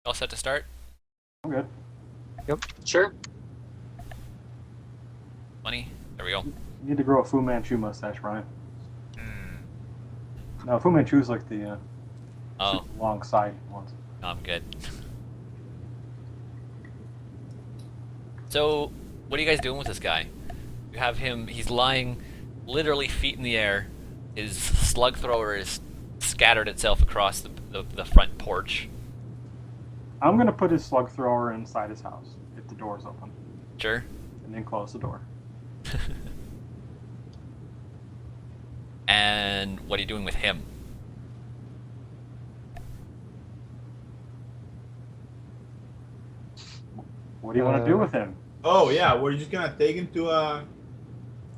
All set to start? I'm good. Yep. Sure. Money? There we go. You need to grow a Fu Manchu mustache, Brian. Hmm. No, Fu Manchu's like the Oh, super long side ones. no, I'm good. So, what are you guys doing with this guy? You have him, he's lying literally feet in the air. His slug thrower is scattered itself across the front porch. I'm gonna put his slug thrower inside his house if the door's open, Sure. and then close the door. And what are you doing with him? What do you want to do with him? Oh yeah, we're just gonna take him to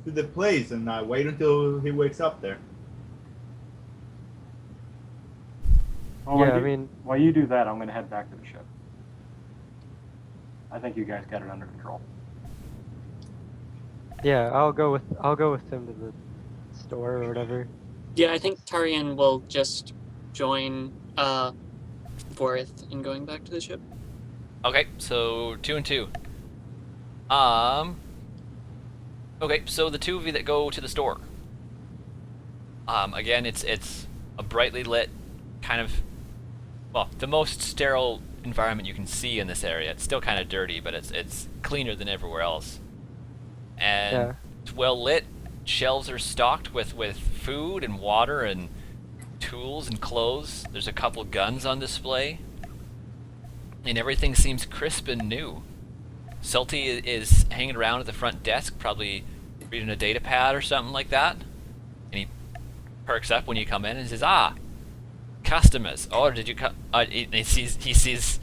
the place and wait until he wakes up there. Well, Yeah, I mean, while you do that, I'm gonna head back to the ship. I think you guys got it under control. yeah, I'll go with him to the store or whatever. Yeah, I think Tarian will just join Vorith in going back to the ship. Okay, so 2 and 2. Okay, so the two of you that go to the store. Again, it's a brightly lit, kind of, well, the most sterile environment you can see in this area. It's still kind of dirty, but it's cleaner than everywhere else. And Yeah. it's well lit. Shelves are stocked with food and water and tools and clothes. There's a couple guns on display. And everything seems crisp and new. Salty is hanging around at the front desk, probably reading a data pad or something like that. And he perks up when you come in and says, "Ah, customers. Oh, did you come?" He sees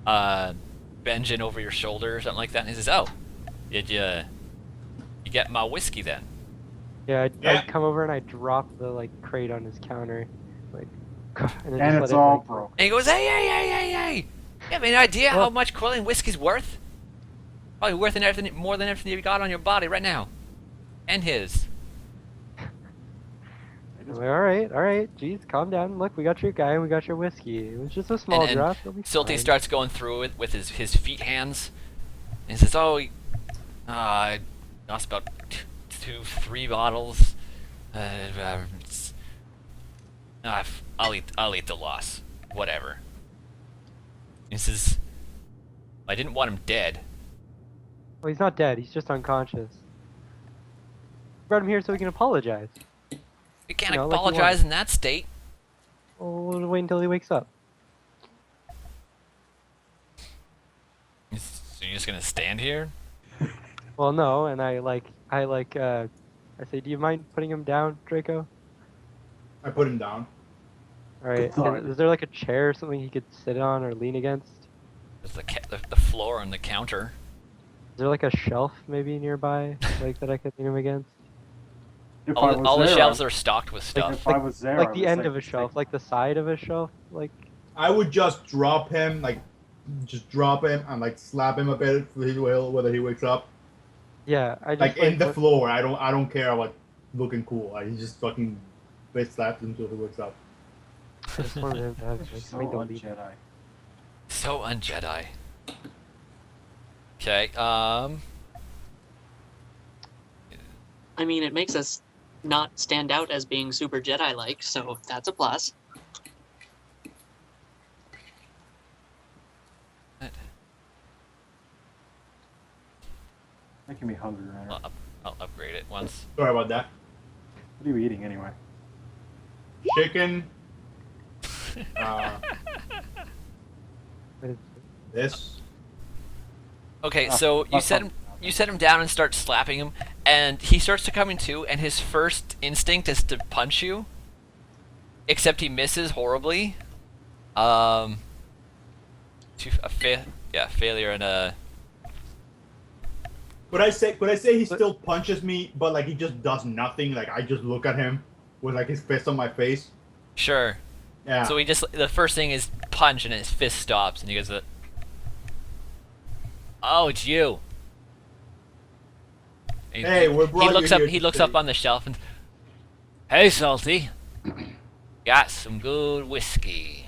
Benjamin over your shoulder or something like that, and he says, "Oh, did you get my whiskey then?" Yeah, Yeah. I'd come over and I'd drop the crate on his counter, like, and then And just it's let all it, broken. And he goes, "Hey! You have any idea how Well- much Quellian whiskey's worth? Probably worth more than everything you got on your body right now, and his." It I'm is- like, all right, geez, calm down. Look, we got your guy and we got your whiskey. It was just a small And drop. It'll be Silty fine. starts going through it with his feet hands, and he says, "Oh, I lost about 3 bottles. I'll eat the loss. Whatever." He says, "I didn't want him dead." Well, he's not dead. He's just unconscious. Brought him here so we can apologize. You can't You know, like you apologize want. in that state. Well, we'll wait until he wakes up. So you're just gonna stand here? Well, no, and I say, do you mind putting him down, Draco? I put him down. All right. thought. Is there like a chair or something he could sit on or lean against? There's the floor and the counter. Is there like a shelf maybe nearby, like that I could lean him against? If I All was the there, shelves I- are stocked with stuff. If I was there, I Like would the end say of a take- shelf, like the side of a shelf, like. I would just drop him, and slap him a bit if he will, whether he wakes up. Yeah, I just Like in the what- floor. I don't care about looking cool. Like he just fucking bitch slaps him until he wakes up. I just wanted him to have like, So something to lean. un-Jedi. So un-Jedi. Okay, I mean, it makes us not stand out as being super Jedi-like, so that's a plus. Making me hungry right now. I'll upgrade it once. Sorry about that. What are you eating anyway? Chicken. Uh, But it's- this. Okay, Ah, so you that's set fine. him down and start slapping him, and he starts to come into, and his first instinct is to punch you. Except he misses horribly. Failure and a. Could I say he still punches me, but like he just does nothing? Like I just look at him with like his fist on my face. Sure. Yeah. So the first thing is punch, and his fist stops, and he goes, "Oh, it's you." And Hey, we're brought he you looks up. here He to looks say- up on the shelf and, "Hey, Salty, got some good whiskey."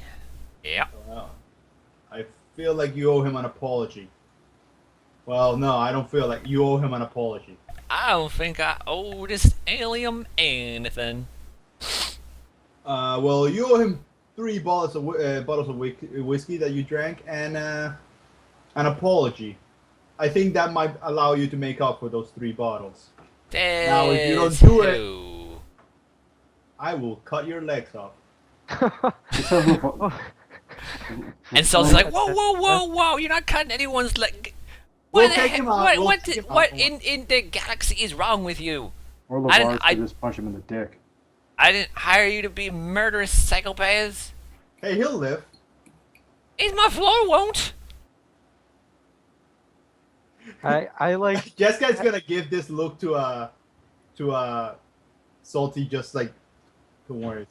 Yeah. Well, I feel like you owe him an apology. Well, no, I don't feel like you owe him an apology. I don't think I owe this alien anything. Well, you owe him 3 bottles of whiskey that you drank and an apology. I think that might allow you to make up for those 3 bottles. Now, if you don't do it- Who? I will cut your legs off. Just have a vo- And Salty's like, whoa, whoa, whoa, whoa! You're not cutting anyone's leg. We'll What the take heck? him out, What? we'll What? take him What out. in the galaxy is wrong with you? Or I didn't- LeVar I- could just punch him in the dick. I didn't hire you to be murderous psychopaths. Hey, he'll live. Is my floor won't? I like. Jessica's gonna give this look to Salty, just like, don't worry,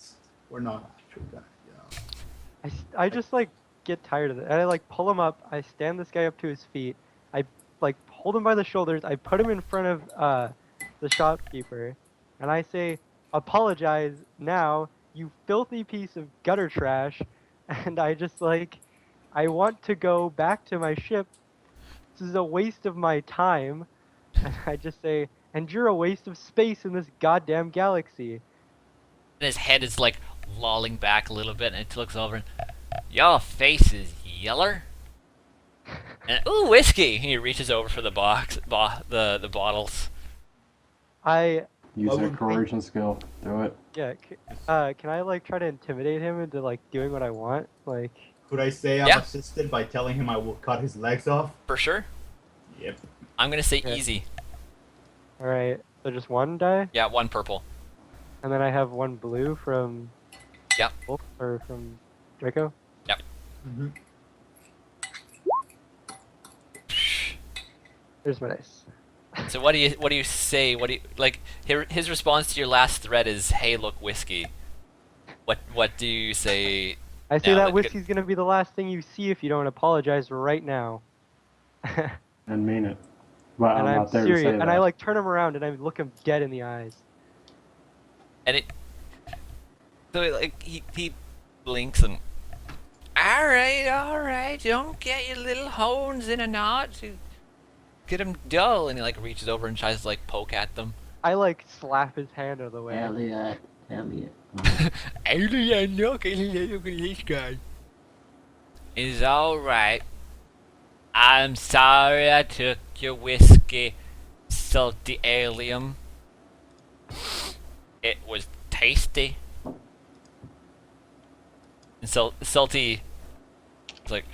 we're not actually gonna, you know. I just like get tired of it. And I like pull him up. I stand this guy up to his feet. I like hold him by the shoulders. I put him in front of the shopkeeper, and I say, "Apologize now, you filthy piece of gutter trash." And I just like, I want to go back to my ship. This is a waste of my time. And I just say, and you're a waste of space in this goddamn galaxy. And his head is like lolling back a little bit, and it looks over and your face is yeller. And ooh, whiskey! He reaches over for the box, the bottles. I Use What that would courage and skill. Do it. Yeah, can I like try to intimidate him into like doing what I want? Like, Could I say I'm Yeah. assisted by telling him I will cut his legs off? For sure. Yep. I'm gonna say Yeah. easy. all right, so just one die, Yeah, 1 purple. and then I have 1 blue from. Yep. Wolf, or from Draco. Mm-hmm. There's my dice. So what do you say? What do you like? His response to your last threat is, "Hey, look, whiskey." What do you say? I say Yeah, that but whiskey's gonna be the last thing you see if you don't apologize right now. And mean it. But And I'm I'm not there serious. to say And that. I like turn him around and I look him dead in the eyes. And it. So like he blinks and. All right. Don't get your little horns in a knot. To get him dull, and he like reaches over and tries to like poke at them. I like slap his hand out of the way. Elliot. Alien, look at this guy. It's all right. I'm sorry I took your whiskey, salty alien. It was tasty. And so Salty is like,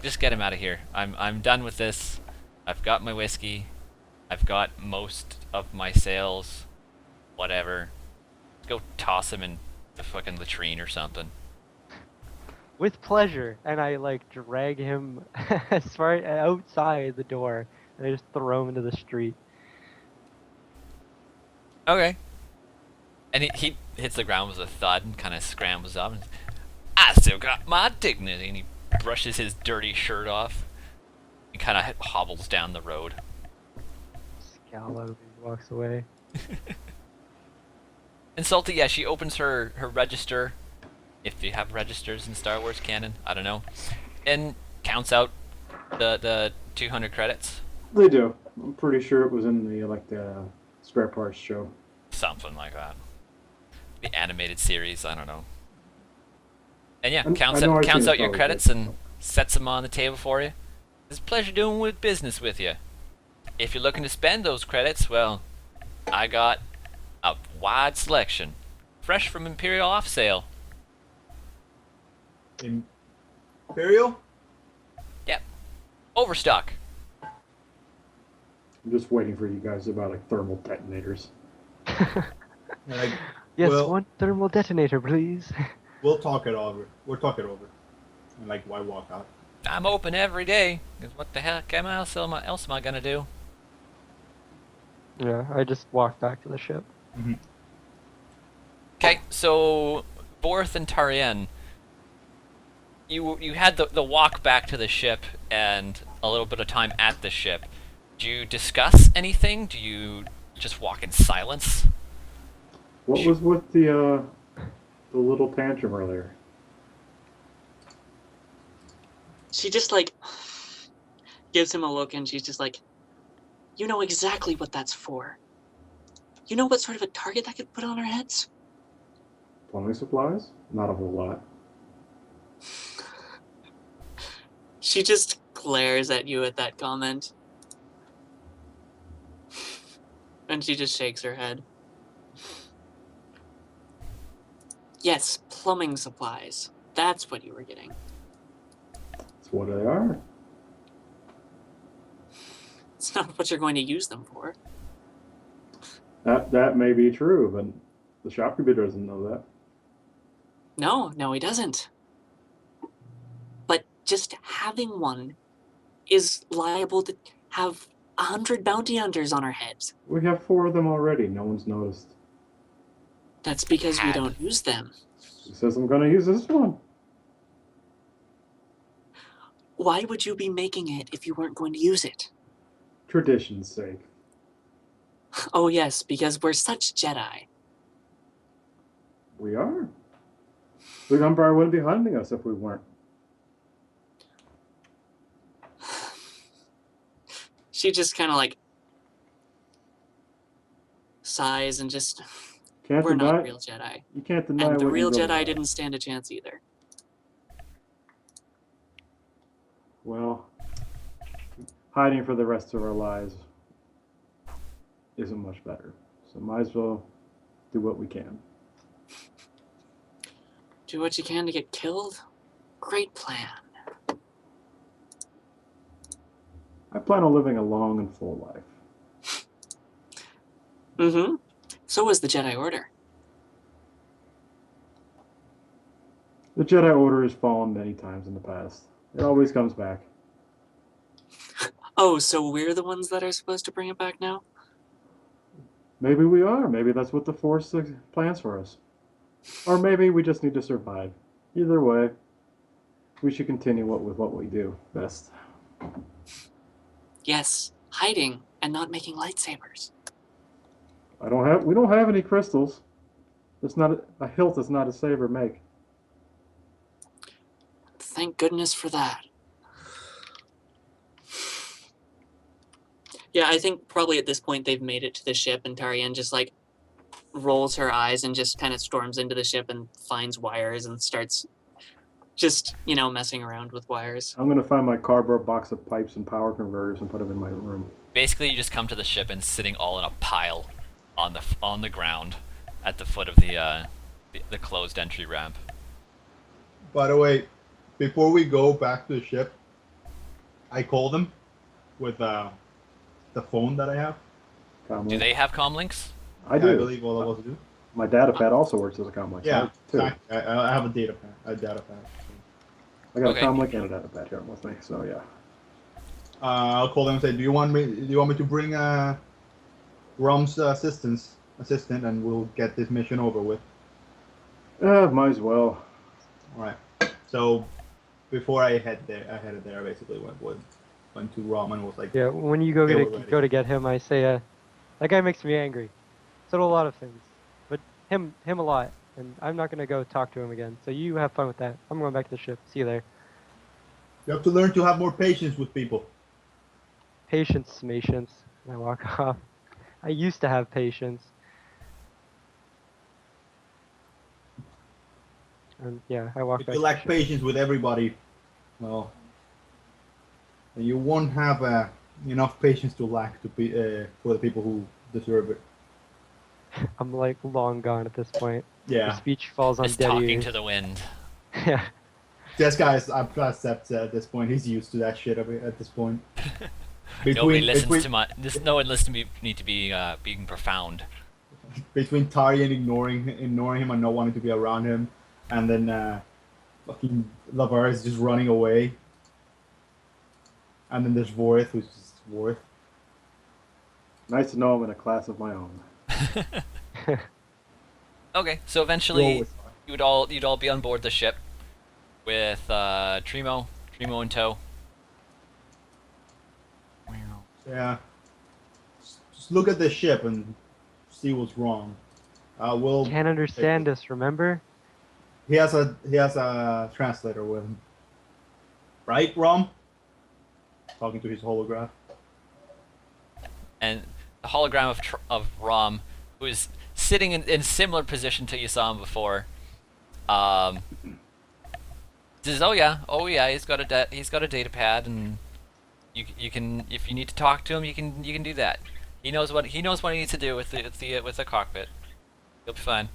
just get him out of here. I'm done with this. I've got my whiskey. I've got most of my sales. Whatever. Go toss him in the fucking latrine or something. With pleasure, and I like drag him as far outside the door, and I just throw him into the street. Okay. And he hits the ground with a thud and kind of scrambles up. And, I still got my dignity. And he brushes his dirty shirt off. He kind of hobbles down the road. Scowl at him, and walks away. And Salty, yeah, she opens her register. If you have registers in Star Wars canon, I don't know. And counts out the 200 credits. They do. I'm pretty sure it was in the spare parts show. Something like that. The animated series, I don't know. And yeah, I counts know I've out seen it your probably, credits but- and sets them on the table for you. It's a pleasure doing business with you. If you're looking to spend those credits, well, I got a wide selection. Fresh from Imperial off sale. Imperial? Yep. Overstock. I'm just waiting for you guys to buy like thermal detonators. Like, Yes, well, 1 thermal detonator, please. we'll talk it over. We'll talk it over. And like, why walk out? I'm open every day. 'Cause what the heck else am I gonna do? Yeah, I just walk back to the ship. Okay, so Borth and Tarien, you had the walk back to the ship and a little bit of time at the ship. Do you discuss anything? Do you just walk in silence? What was with the little tantrum earlier? She just like gives him a look, and she's just like, "You know exactly what that's for. You know what sort of a target that could put on our heads?" Plumbing supplies? Not a whole lot. She just glares at you at that comment. And she just shakes her head. Yes, plumbing supplies. That's what you were getting. That's what they are. It's not what you're going to use them for. That may be true, but the shopkeeper doesn't know that. No, he doesn't. But just having one is liable to have 100 bounty hunters on our heads. We have 4 of them already. No one's noticed. That's because we don't use them. He says I'm going to use this one. Why would you be making it if you weren't going to use it? Tradition's sake. Oh yes, because we're such Jedi. We are. The Empire wouldn't be hunting us if we weren't. She just kind of like sighs and just, Can't we're deny. not real Jedi. You can't deny. And the what you real really Jedi are. didn't stand a chance either. Well, hiding for the rest of our lives isn't much better. So might as well do what we can. Do what you can to get killed? Great plan. I plan on living a long and full life. Mm-hmm. So was the Jedi Order. The Jedi Order has fallen many times in the past. It always comes back. Oh, so we're the ones that are supposed to bring it back now? Maybe we are. Maybe that's what the Force plans for us. Or maybe we just need to survive. Either way, we should continue with what we do best. Yes, hiding and not making lightsabers. We don't have any crystals. It's not a hilt is not a saber make. Thank goodness for that. Yeah, I think probably at this point they've made it to the ship, and Tarian just like rolls her eyes and just kind of storms into the ship and finds wires and starts just, messing around with wires. I'm gonna find my cardboard box of pipes and power converters and put them in my room. Basically, you just come to the ship and sitting all in a pile on the ground at the foot of the closed entry ramp. By the way, before we go back to the ship, I called them with the phone that I have. Do they have comlinks? I do. I believe all of us do. My data pad also works as a comlink. Yeah, too. I have a data pad. A data pad. I got Okay. a comlink and a data pad here with me, so yeah. I'll call them and say, "Do you want me to bring Rom's assistant, and we'll get this mission over with." Might as well. All right. So before I headed there. I basically went to Rom and was like, Yeah, when you go Yeah, to we're ready. go to get him, I say, that guy makes me angry. So do a lot of things, but him a lot, and I'm not gonna go talk to him again. So you have fun with that. I'm going back to the ship. See you there. "You have to learn to have more patience with people." Patience, patience. And I walk off. I used to have patience. And yeah, I walk If back. you to lack the ship. patience with everybody, well, then you won't have enough patience to lack for the people who deserve it. I'm like long gone at this point. The Yeah, speech falls on Just dead talking ears. to the wind. Yeah. this guy's I've accepted at this point. He's used to that shit at this point. Nobody listens between, to my. No one listens to me. Need to be being profound. between Tarian ignoring him and not wanting to be around him, and then fucking Lavar is just running away. And then there's Vorith, who's just Vorith. Nice to know I'm in a class of my own. Okay, so eventually you'd all be on board the ship with Trimo in tow. Yeah. Just look at the ship and see what's wrong. We'll. Can't understand us, remember? He has a translator with him. Right, Rom? Talking to his holograph. And the hologram of Rom, who is sitting in similar position to you saw him before, says, "Oh yeah, he's got a data pad, and you can, if you need to talk to him, you can do that. He knows what he needs to do with the cockpit. He'll be fine."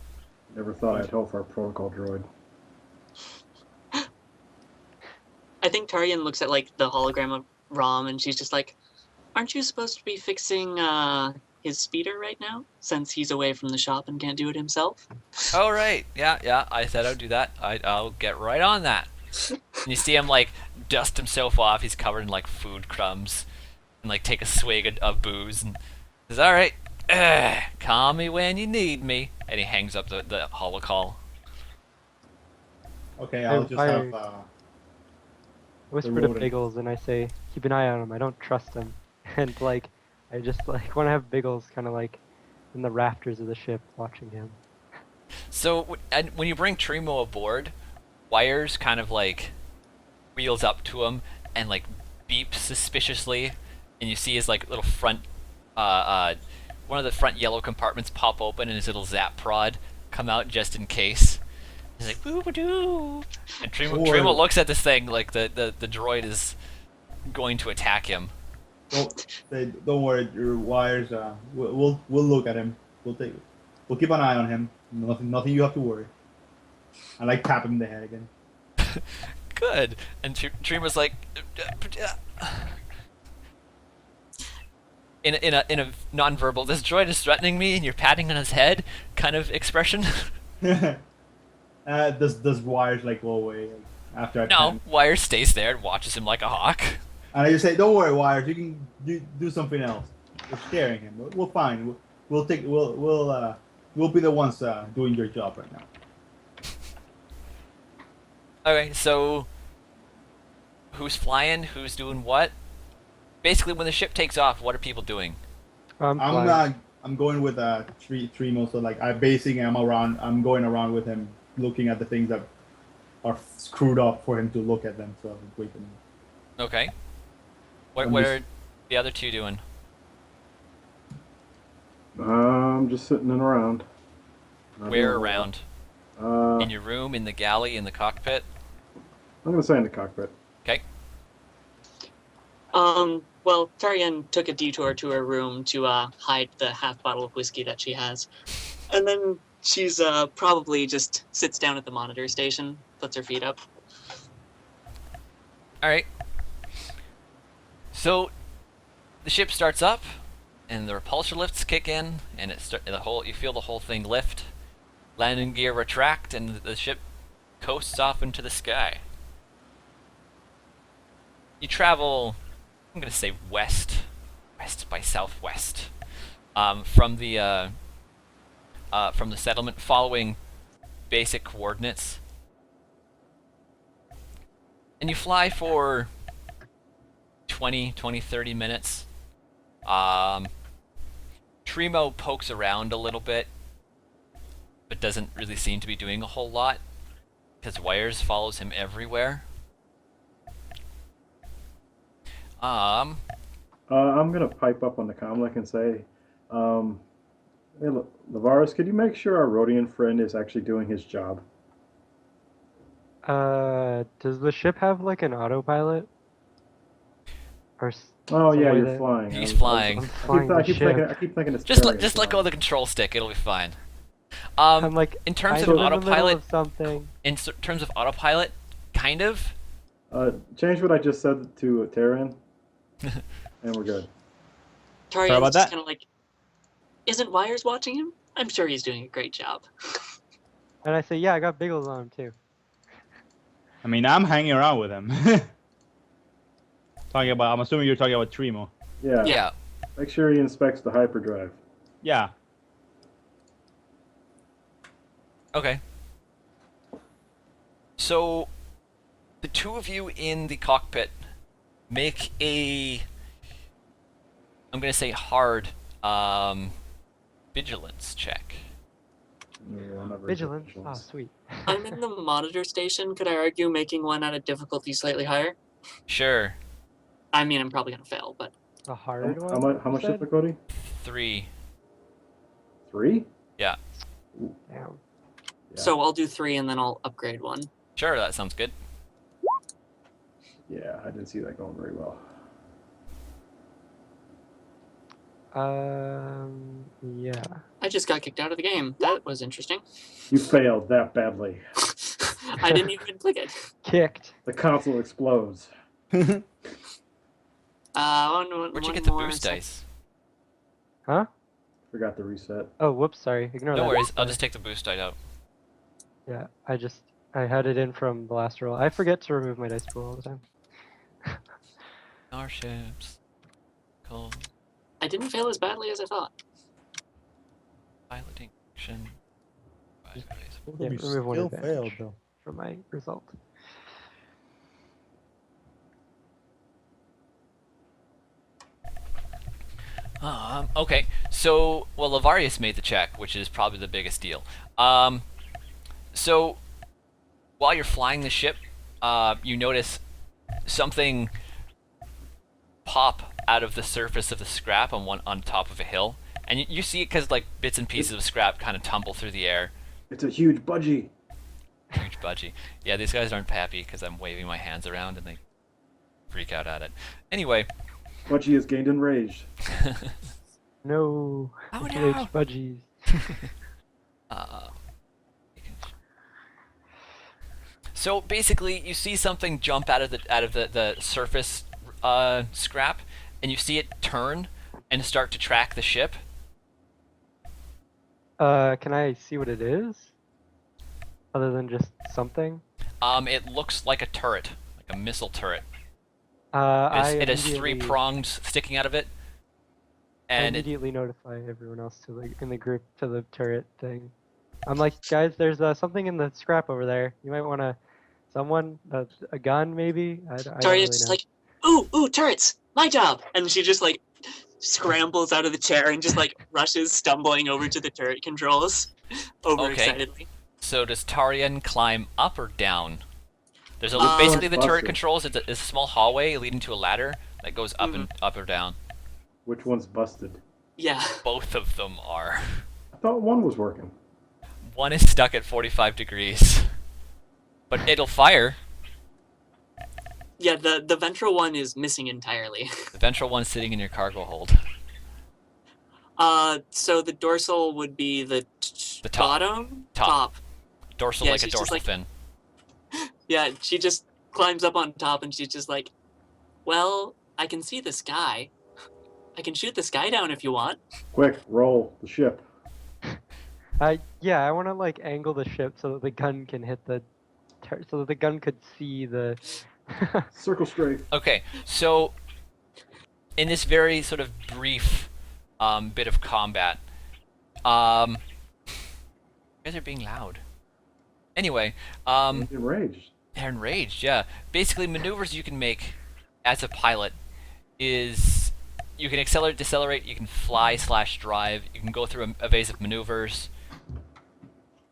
Never thought I'd help our protocol droid. I think Tarian looks at like the hologram of Rom, and she's just like, "Aren't you supposed to be fixing his speeder right now, since he's away from the shop and can't do it himself?" Oh right, yeah. I said I'd do that. I'll get right on that. And you see him like dust himself off. He's covered in like food crumbs, and like take a swig of booze, and says, "All right, call me when you need me." And he hangs up the holocall. Okay, I'll just have. Whisper to rodent. Biggles and I say, keep an eye on him. I don't trust him. And like, I just like want to have Biggles kind of like in the rafters of the ship watching him. So and when you bring Trimo aboard, Wires kind of like wheels up to him and like beeps suspiciously, and you see his like little front, one of the front yellow compartments pop open and his little zap prod come out just in case. He's like, boo doo, and Trimo looks at this thing like the droid is going to attack him. Don't worry, your Wires. We'll look at him. We'll keep an eye on him. Nothing you have to worry. I like tap him in the head again. Good. And Trimo's like, in a non-verbal, "This droid is threatening me, and you're patting on his head," kind of expression. Does Wires like go away after I? No, Wires stays there and watches him like a hawk. And I just say, "Don't worry, Wires. You can do something else. We're scaring him. We'll fine. We'll be the ones doing your job right now." Okay, so who's flying? Who's doing what? Basically, when the ship takes off, what are people doing? I'm going with Trimo. So like I'm going around with him, looking at the things that are screwed up for him to look at them. So I'm waiting. Okay. What I'm are the other two doing? I'm just sitting around. Not Where doing a around? lot. In your room, in the galley, in the cockpit? I'm gonna say in the cockpit. Okay. Well, Tarian took a detour to her room to hide the half bottle of whiskey that she has, and then she's probably just sits down at the monitor station, puts her feet up. All right. So the ship starts up, and the repulsor lifts kick in, and you feel the whole thing lift. Landing gear retract, and the ship coasts off into the sky. You travel, I'm gonna say west by southwest, from the settlement, following basic coordinates, and you fly for 30 minutes. Trimo pokes around a little bit, but doesn't really seem to be doing a whole lot, because Wires follows him everywhere. I'm gonna pipe up on the comlink and say, hey, Lavaris, could you make sure our Rodian friend is actually doing his job? Does the ship have like an autopilot? Or Oh some yeah, way you're that- flying. He's flying. I'm flying I the keep ship. thinking it's Just Terry let go of the flying. control stick; it'll be fine. I'm like, in terms I'm of in the middle autopilot, of something. terms of autopilot, kind of. Change what I just said to Terran, and we're good. Tarian's about just that? kind of like, "Isn't Wires watching him? I'm sure he's doing a great job." And I say, yeah, I got Biggles on him too. I mean, I'm hanging around with him. I'm assuming you're talking about Trimo. Yeah. Yeah. Make sure he inspects the hyperdrive. Yeah. Okay. So, the two of you in the cockpit make a, I'm gonna say hard, vigilance check. Yeah, I'm not very Vigilance. good Oh, at sweet. I'm in the monitor station. Could I argue making one at a difficulty slightly higher? Sure. I mean, I'm probably gonna fail, but A hard How one. much? How you much said? difficulty? 3. 3? Yeah. Damn. Yeah. so I'll do 3 and then I'll upgrade 1. Sure, that sounds good. Yeah, I didn't see that going very well. Yeah. I just got kicked out of the game. That was interesting. You failed that badly. I didn't even click it. Kicked. The console explodes. Where'd you get the boost second. dice? Huh? Forgot to reset. Oh, whoops. Sorry. Ignore No that. worries, I'll just take the boost die out. Yeah. I had it in from the last roll. I forget to remove my dice pool all the time. Starships. Cool. I didn't fail as badly as I thought. Piloting action. Yeah, We remove one still advantage failed though. from my result. Okay, so, well, Lavarius made the check, which is probably the biggest deal. So, while you're flying the ship, you notice something pop out of the surface of the scrap on top of a hill. And you see it because, like, bits and pieces of scrap kind of tumble through the air. It's a huge budgie. Huge budgie. Yeah, these guys aren't happy because I'm waving my hands around and they freak out at it. Anyway. Budgie has gained enraged. No. Oh, It's no. H budgies. So basically, you see something jump out of the surface scrap, and you see it turn and start to track the ship. Can I see what it is? Other than just something? It looks like a turret, like a missile turret. I It has 3 immediately- prongs sticking out of it, I and immediately notify everyone else in the group to the turret thing. I'm like, guys, there's something in the scrap over there. You might want to, a gun maybe. I don't Taria's really just know. like, ooh, turrets, my job, and she just like scrambles out of the chair and just like rushes, stumbling over to the turret controls, overexcitedly. so does Tarian climb up or down? There's a Uh, basically the turret Busted. controls. It's a small hallway leading to a ladder that goes up and up or down. Which one's busted? Yeah. Both of them are. I thought one was working. One is stuck at 45 degrees, but it'll fire. Yeah, the ventral one is missing entirely. The ventral one's sitting in your cargo hold. So the dorsal would be the top. bottom? Top. Dorsal Yeah, like a she's just dorsal like- fin. Yeah, she just climbs up on top and she's just like, well, I can see the sky. I can shoot the sky down if you want. Quick, roll the ship. Yeah, I want to like angle the ship so that the gun can hit so that the gun could see the. Circle strafe. Okay, so in this very sort of brief bit of combat, you guys are being loud. Anyway, Enraged. they're enraged, yeah. Basically, maneuvers you can make as a pilot is you can accelerate, decelerate, you can fly/drive, you can go through evasive maneuvers,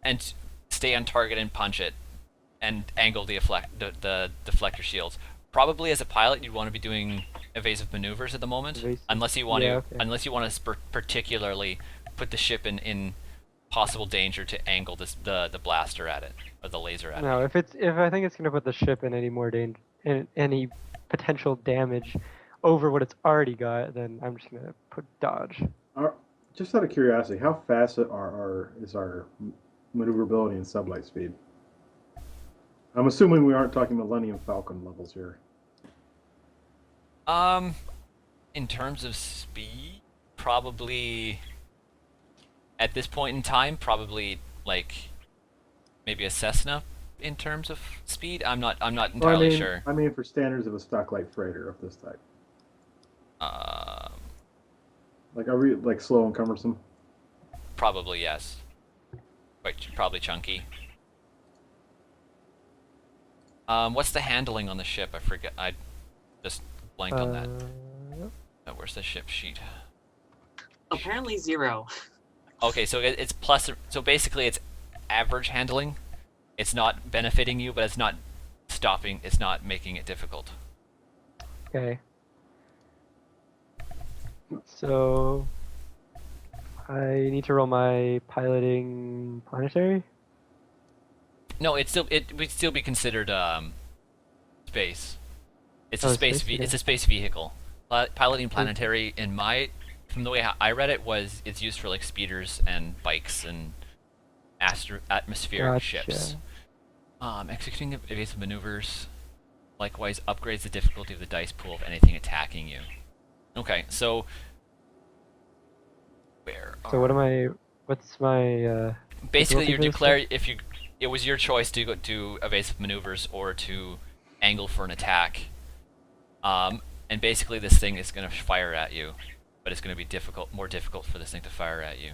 and stay on target and punch it, and angle the deflector shields. Probably as a pilot, you'd want to be doing evasive maneuvers at the moment, Evasive- unless you want yeah, to, okay. unless you want to particularly put the ship in possible danger to angle the blaster at it or the laser at it. No, if I think it's gonna put the ship in any more danger, in any potential damage over what it's already got, then I'm just gonna put dodge. Just out of curiosity, how fast is our maneuverability and sublight speed? I'm assuming we aren't talking Millennium Falcon levels here. In terms of speed, probably at this point in time, probably like maybe a Cessna in terms of speed. I'm not entirely mean- sure. I mean, for standards of a stock light freighter of this type. Like, are we like slow and cumbersome? Probably yes. Probably chunky. What's the handling on the ship? I forget. I just blanked on that. Where's the ship sheet? Apparently 0. Okay, so it's plus. So basically, it's average handling. It's not benefiting you, but it's not stopping. It's not making it difficult. Okay. So I need to roll my piloting planetary. No, it would still be considered space. It's Oh, a it's space. space, okay. It's a space vehicle. Piloting planetary, from the way I read it, it's used for like speeders and bikes and atmospheric ships. Executing evasive maneuvers likewise upgrades the difficulty of the dice pool of anything attacking you. Okay, so So what am I? What's my? basically, difficulty you for this declare if you. It was your choice to go do evasive maneuvers or to angle for an attack. And basically, this thing is going to fire at you, but it's going to be more difficult for this thing to fire at you.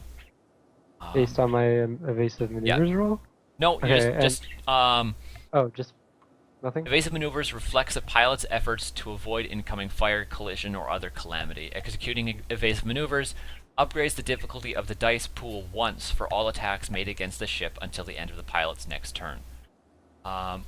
Based on my evasive maneuvers roll? No, you Okay, just Oh, just nothing. evasive maneuvers reflects a pilot's efforts to avoid incoming fire, collision, or other calamity. Executing evasive maneuvers upgrades the difficulty of the dice pool once for all attacks made against the ship until the end of the pilot's next turn. While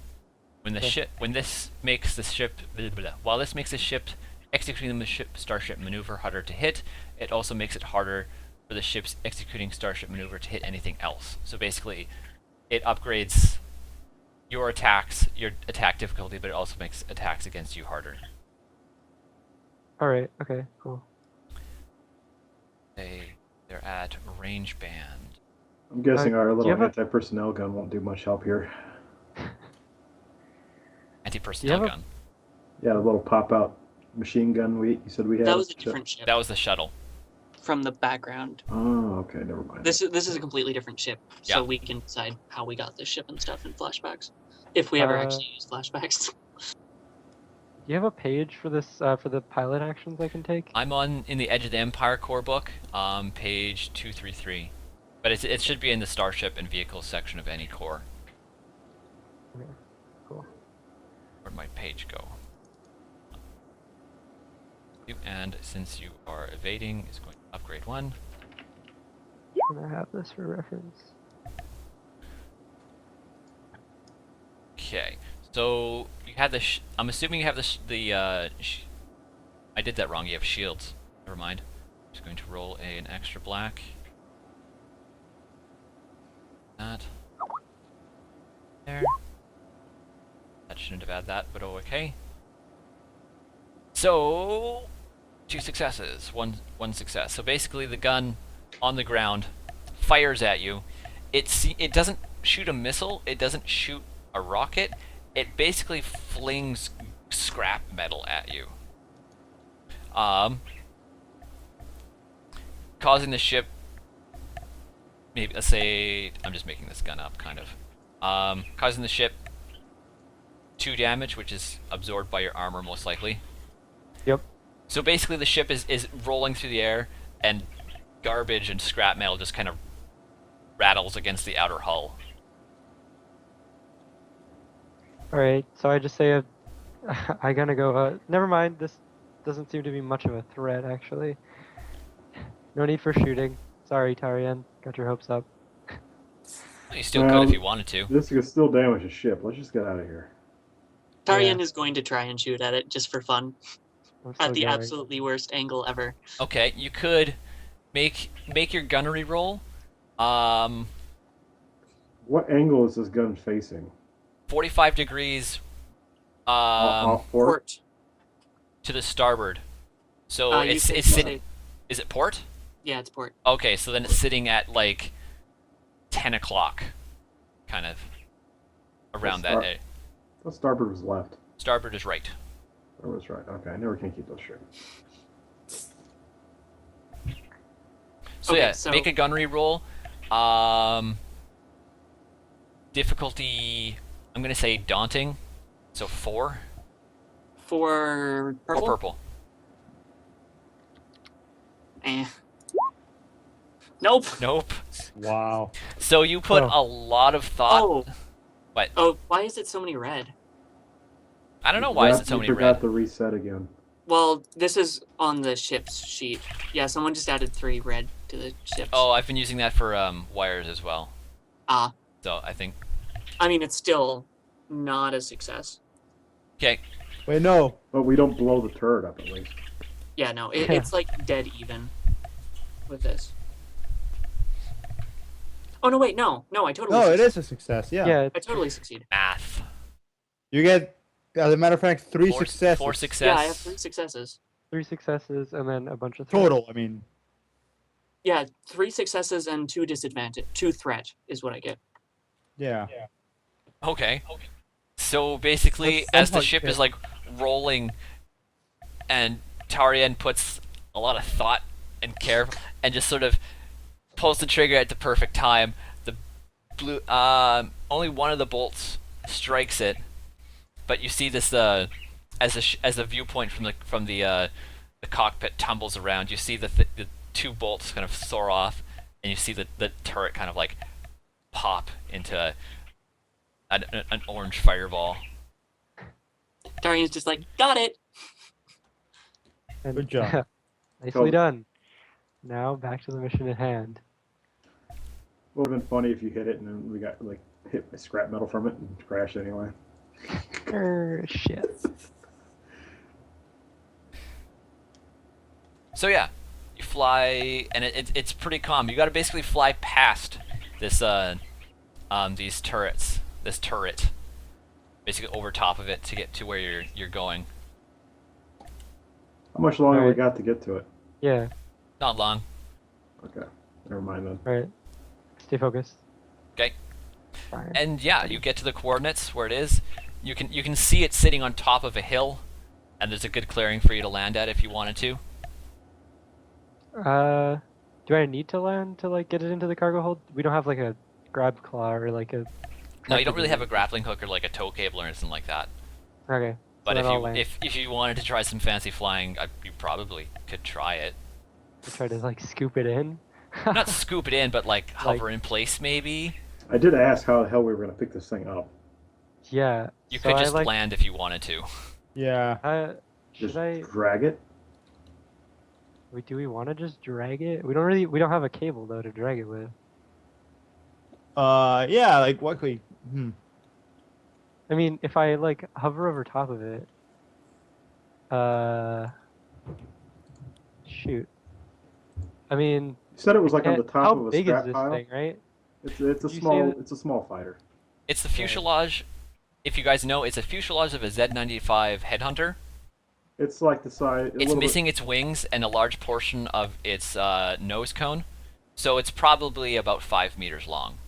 this makes the ship executing the starship maneuver harder to hit, it also makes it harder for the ship's executing starship maneuver to hit anything else. So basically, it upgrades your attack difficulty, but it also makes attacks against you harder. All right. Okay. Cool. They're at range band. I'm guessing our do you little have a- anti-personnel gun won't do much help here. Anti-personnel have a- gun. Yeah, the little pop-out machine gun you said we had. That was a different ship That was the shuttle. from the background. Oh, okay, never mind. This is a completely different ship, Yeah. so we can decide how we got this ship and stuff in flashbacks, if we ever Uh, actually use flashbacks. Do you have a page for this for the pilot actions I can take? I'm in the Edge of the Empire core book, page 233. But it should be in the starship and vehicles section of any core. Okay, cool. Where'd my page go? And since you are evading, it's going to upgrade 1. I'm gonna have this for reference. Okay, so you had I'm assuming you have I did that wrong. You have shields. Never mind. Just going to roll an extra black. That. There. That shouldn't have had that, but oh, okay. So 2 successes, one success. So basically, the gun on the ground fires at you. It doesn't shoot a missile. It doesn't shoot a rocket. It basically flings scrap metal at you, causing the ship. Maybe let's say I'm just making this gun up, kind of, causing the ship 2 damage, which is absorbed by your armor most likely. Yep. So basically, the ship is rolling through the air, and garbage and scrap metal just kind of rattles against the outer hull. All right. So I just say I gotta go. Never mind. This doesn't seem to be much of a threat, actually. No need for shooting. Sorry, Tarian. Got your hopes up. You still could if you wanted to. This could still damage a ship. Let's just get out of here. Tarian is going to try and shoot at it just for fun, I'm still at the going. absolutely worst angle ever. Okay, you could make your gunnery roll. What angle is this gun facing? 45 degrees Off port? Port. to the starboard. So You it's say sitting. port. Is it port? Yeah, it's port. Okay, so then it's sitting at like 10 o'clock, kind of around that. The starboard was left. Starboard is right. That was right. Okay, I never can keep those straight. So Okay, yeah, so- make a gunnery roll. Difficulty, I'm gonna say daunting. So 4 For purple? or purple. Eh. Nope. Nope. Wow. So you put Oh. a lot of thought. Oh. What? Oh, why is it so many red? I don't know why is it so You many forgot red. to reset again. Well, this is on the ship's sheet. Yeah, someone just added 3 red to the ship's. Oh, I've been using that for wires as well. Ah. So I think. I mean, it's still not a success. Okay. Wait, no. But we don't blow the turret up at least. Yeah, no, it's like dead even with this. Oh no, wait, no, I totally. No, it succeed. is a success. Yeah. Yeah, I it's totally succeed. Math. You get, as a matter of fact, three Four successes. success. Yeah, I have 3 successes. 3 successes and then a bunch of threats. Total. I mean, Yeah, 3 successes and 2 disadvantage. 2 threat is what I get. yeah. Okay. So basically, That's as the somehow ship good. is like rolling, and Tarian puts a lot of thought and care, and just sort of pulls the trigger at the perfect time. The blue, only one of the bolts strikes it, but you see this as a viewpoint from the cockpit tumbles around. You see the 2 bolts kind of soar off, and you see the turret kind of like pop into an orange fireball. Darian's just like, got it. And, Good job. Nicely Cool. done. Now back to the mission at hand. Would have been funny if you hit it and then we got like hit by scrap metal from it and crashed anyway. Shit. So yeah, you fly, and it's pretty calm. You got to basically fly past this these turrets, this turret, basically over top of it to get to where you're going. How much longer we Alright. got to get to it? Yeah, Not long. Okay, never mind then. right. Stay focused. 'Kay. Fine. And yeah, you get to the coordinates where it is. You can see it sitting on top of a hill, and there's a good clearing for you to land at if you wanted to. Do I need to land to like get it into the cargo hold? We don't have like a grab claw or like a. No, you don't really have a grappling hook or like a tow cable or anything like that. Okay. But so if then I'll you land. if you wanted to try some fancy flying, you probably could try it. I try to like scoop it in. Not scoop it in, but like hover in place maybe. I did ask how the hell we were gonna pick this thing up. Yeah. You so could I, just like, land if you wanted to. Yeah. Just Should I? drag it. Do we want to just drag it? We don't have a cable though to drag it with. Yeah. Like what? Could we, I mean, if I like hover over top of it. Shoot. I mean, You said it was like on the top how of a big is scrap this pile. thing, right? It's Did a you say small that- it's a small fighter. It's the fuselage. If you guys know, it's a fuselage of a Z-95 Headhunter. It's like the size. It's missing its wings and a large portion of its nose cone, so it's probably about 5 meters long.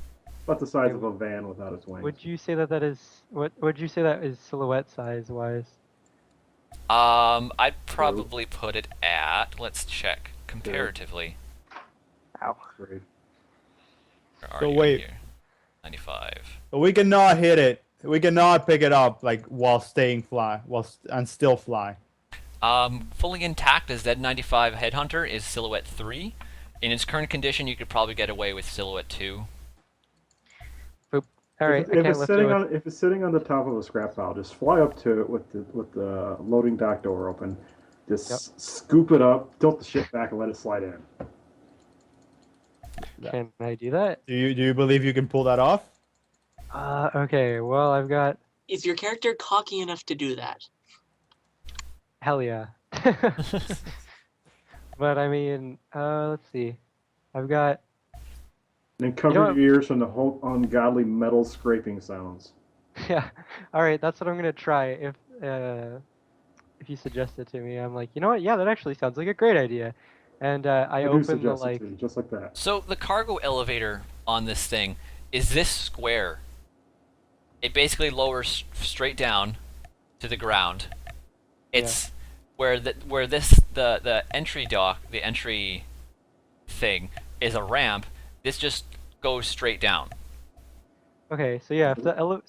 About the size of a van without its wings. Would you say that is what? Would you say that is silhouette size wise? I'd probably put it at. Let's check comparatively. Ow. Great. Where are So you wait. here? 95. But we cannot hit it. We cannot pick it up like while staying and still fly. Fully intact, the Z-95 Headhunter is Silhouette 3. In its current condition, you could probably get away with Silhouette 2. All right, I If can't it's lift sitting it. on if it's sitting on the top of a scrap pile, just fly up to it with the loading dock door open. Just scoop it up, tilt the ship back, and let it slide in. Can I do that? Do you believe you can pull that off? Okay. Well, I've got Is your character cocky enough to do that? hell yeah. But I mean, let's see. I've got And then cover know what? your ears from the whole ungodly metal scraping sounds. yeah. All right, that's what I'm gonna try. If you suggest it to me, I'm like, you know what? Yeah, that actually sounds like a great idea. And I do open the suggest it like. to you, just like that. So the cargo elevator on this thing is this square. It basically lowers straight down to the ground. It's where the entry dock, the entry thing is a ramp. This just goes straight down. Okay, so yeah,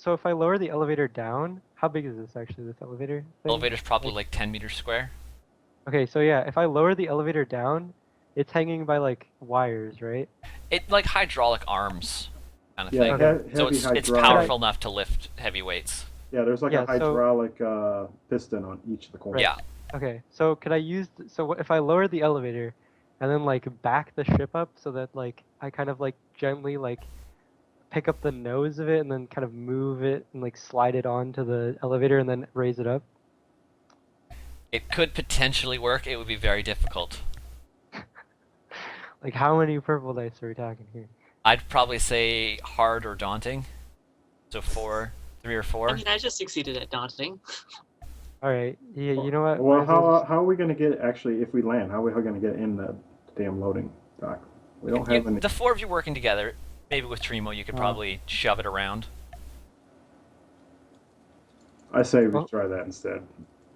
if I lower the elevator down, how big is this actually? This elevator thing? Elevator's probably like 10 meters square. Okay, so yeah, if I lower the elevator down, it's hanging by like wires, right? It like hydraulic arms kind of Yeah, thing. Okay. So heavy it's hydraulic. powerful enough to lift heavy weights. Yeah, there's like Yeah, a so- hydraulic piston on each of the corners. Yeah. Okay, so could I use if I lower the elevator and then like back the ship up so that like I kind of like gently like pick up the nose of it and then kind of move it and like slide it onto the elevator and then raise it up? It could potentially work. It would be very difficult. Like, how many purple dice are we talking here? I'd probably say hard or daunting. So 4, 3 or 4. I mean, I just succeeded at daunting. All right. Yeah. You know what? Well, might as well how are we going to get actually if we land? How are we going to get in the damn loading dock? We don't have any. The 4 of you working together, maybe with Trimo, you could probably shove it around. I say we Well- try that instead.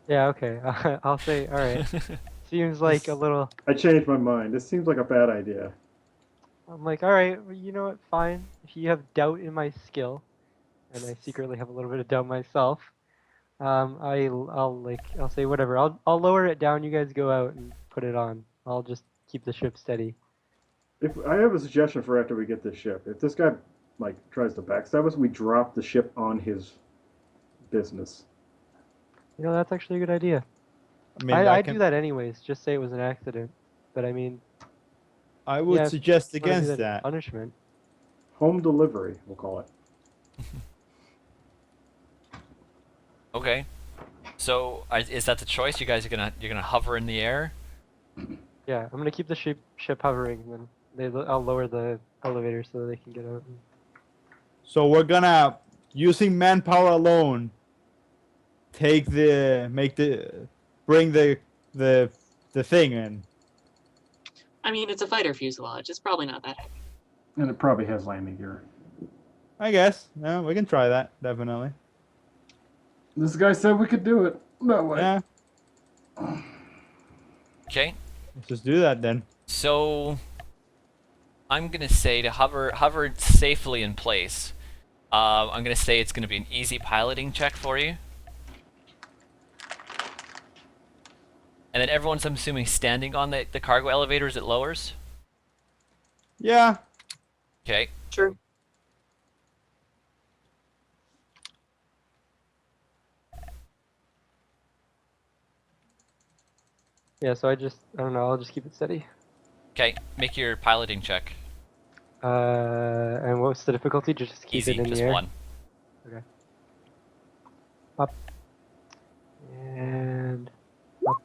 Yeah. Okay. I'll say. All right. Seems like a little. I changed my mind. This seems like a bad idea. I'm like, all right. Well, you know what? Fine. If you have doubt in my skill, and I secretly have a little bit of doubt myself, I'll say whatever. I'll lower it down. You guys go out and put it on. I'll just keep the ship steady. If I have a suggestion for after we get this ship, if this guy like tries to backstab us, we drop the ship on his business. You know, that's actually a good idea. I mean, I'd can, do that anyways. Just say it was an accident. But I mean, I would yeah, if suggest you wanna do against as that. punishment. Home delivery, we'll call it. Okay. So is that the choice? You guys are you're gonna hover in the air? Yeah, I'm gonna keep the ship hovering, and then I'll lower the elevator so they can get out. So we're gonna, using manpower alone, bring the thing in. I mean, it's a fighter fuselage. It's probably not that heavy. And it probably has landing gear. I guess. Yeah, we can try that, definitely. This guy said we could do it. No way. Yeah, Okay. let's just do that then. So I'm gonna say to hover safely in place. I'm gonna say it's gonna be an easy piloting check for you. And then everyone's, I'm assuming, standing on the cargo elevator as it lowers. Yeah. Okay. Sure. Yeah, so I don't know, I'll just keep it steady. Okay. Make your piloting check. And what's the difficulty? Just keep Easy, it in just the air. 1. Up. And up.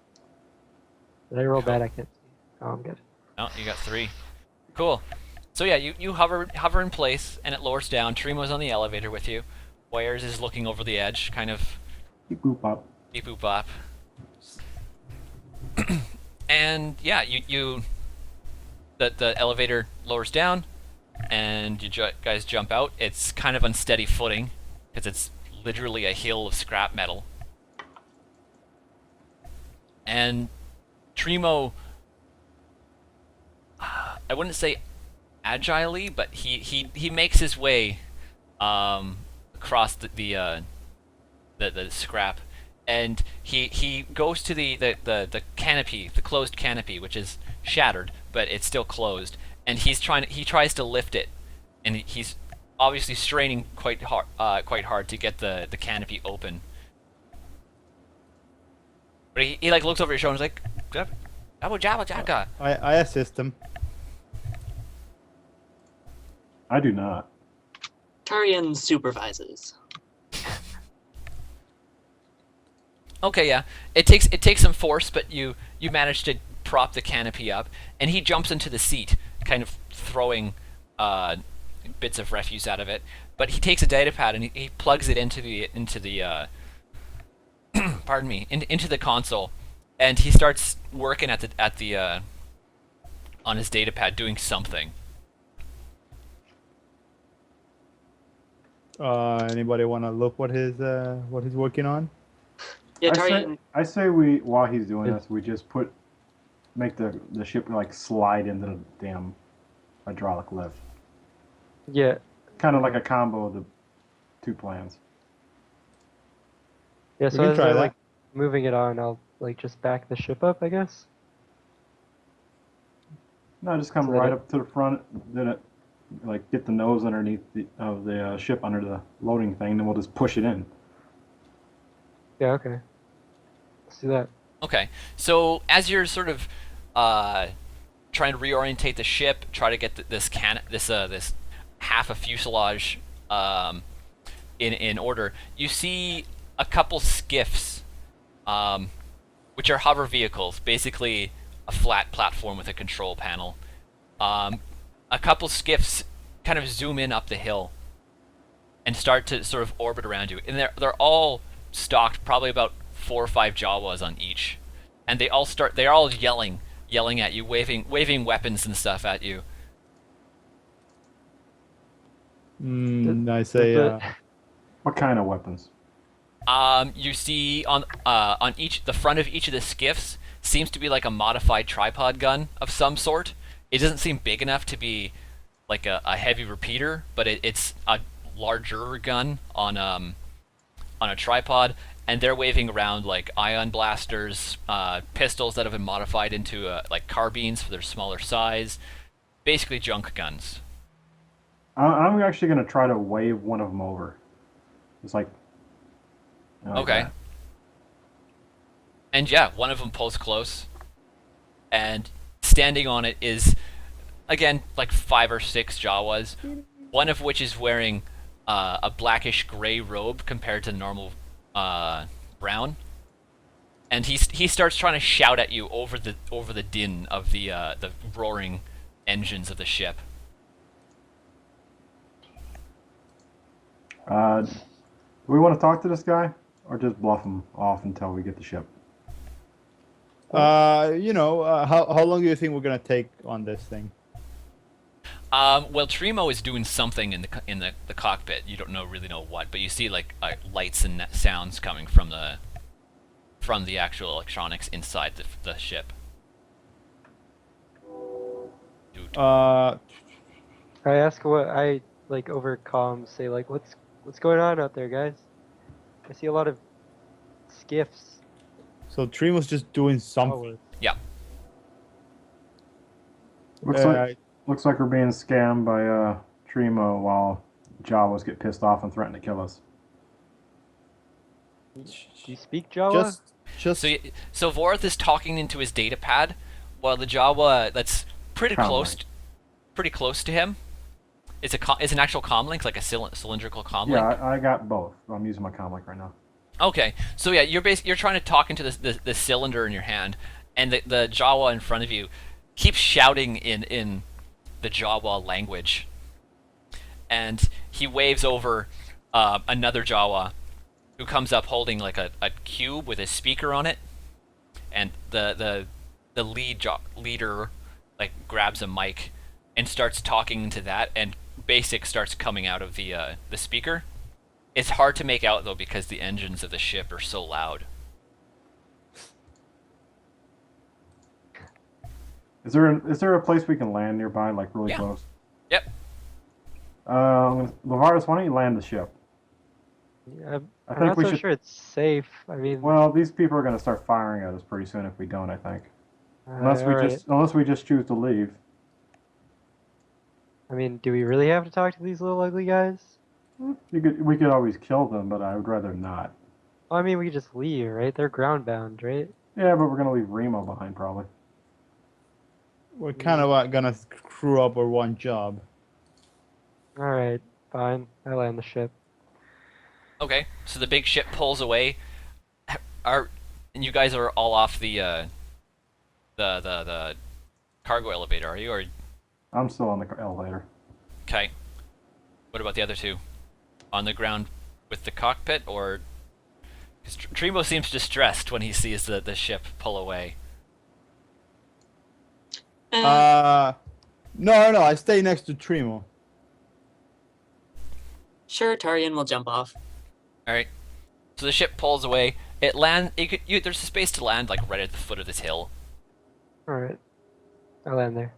Did I roll bad? I can't see. Oh, I'm good. Oh, you got 3. Cool. So yeah, you hover in place and it lowers down. Trimo's on the elevator with you. Wires is looking over the edge, kind of Beep boop up. beep boop bop. And yeah, the elevator lowers down, and you guys jump out. It's kind of unsteady footing because it's literally a hill of scrap metal. And Trimo, I wouldn't say agilely, but he makes his way across the scrap, and he goes to the canopy, the closed canopy, which is shattered, but it's still closed, and he tries to lift it, and he's obviously straining quite hard to get the canopy open. But he like looks over his shoulder and is like, "Jabba jabba jabba." I assist him. I do not. Tarian supervises. Okay, yeah. It takes some force, but you manage to prop the canopy up, and he jumps into the seat, kind of throwing bits of refuse out of it. But he takes a datapad and he plugs it into the pardon me, into the console, and he starts working at the on his datapad doing something. Anybody want to look what he's working on? Yeah, I say, Tarian. I say we, while he's doing this, we just make the ship like slide into the damn hydraulic lift. Yeah. Kind of like a combo of the 2 plans. Yeah, We so can as try they're that. like moving it on, I'll like just back the ship up, I guess. No, just come So that right it- up to the front, then it like get the nose underneath the ship under the loading thing, then we'll just push it in. Yeah, okay. Let's do that. Okay, so as you're sort of trying to reorientate the ship, try to get this half a fuselage in order, you see a couple skiffs which are hover vehicles, basically a flat platform with a control panel. A couple skiffs kind of zoom in up the hill and start to sort of orbit around you, and they're all stocked, probably about 4 or 5 Jawas on each, and they're all yelling at you, waving weapons and stuff at you. I say, What kind of weapons? You see on the front of each of the skiffs seems to be like a modified tripod gun of some sort. It doesn't seem big enough to be like a heavy repeater, but it's a larger gun on a tripod, and they're waving around like ion blasters, pistols that have been modified into like carbines for their smaller size, basically junk guns. I'm actually going to try to wave one of them over. It's like Okay. that. And yeah, one of them pulls close, and standing on it is, again, like 5 or 6 Jawas, one of which is wearing a blackish gray robe compared to normal brown, and he starts trying to shout at you over the din of the roaring engines of the ship. Do we want to talk to this guy, or just bluff him off until we get the ship? how long do you think we're gonna take on this thing? Well, Trimo is doing something in the cockpit. You don't really know what, but you see like lights and sounds coming from the actual electronics inside the ship. Dude. I ask what I like over comms, say like, what's going on out there, guys? I see a lot of skiffs. So Trimo's just doing something. Jawas. Yeah. Looks like we're being scammed by Trimo while Jawas get pissed off and threaten to kill us. Do you speak Jawa? Just So Vorth is talking into his data pad, while the Jawa that's pretty Comlink. close to him. It's an actual comlink, like a cylindrical comlink. Yeah, I got both. I'm using my comlink right now. Okay, so yeah, you're trying to talk into the cylinder in your hand, and the Jawa in front of you keeps shouting in the Jawa language, and he waves over another Jawa who comes up holding like a cube with a speaker on it, and the leader like grabs a mic and starts talking into that, and basic starts coming out of the speaker. It's hard to make out though because the engines of the ship are so loud. Is there a place we can land nearby, like really Yeah. close? Yep. Lavaris, why don't you land the ship? Yeah, I I'm think not we so should. sure it's safe. I mean, Well, these people are going to start firing at us pretty soon if we don't. I think, unless we just choose to leave. I mean, do we really have to talk to these little ugly guys? We could always kill them, but I would rather not. Well, I mean, we could just leave, right? They're ground bound, right? Yeah, but we're going to leave Remo behind probably. we're kind of gonna screw up our one job. All right, fine. I land the ship. Okay, so the big ship pulls away. And you guys are all off the cargo elevator, are you? Or I'm still on the elevator. okay. What about the other two? On the ground with the cockpit, or? Because Trimo seems distressed when he sees the ship pull away. No, I stay next to Trimo. Sure, Tarian will jump off. All right. So the ship pulls away. It there's a space to land like right at the foot of this hill. All right, I land there.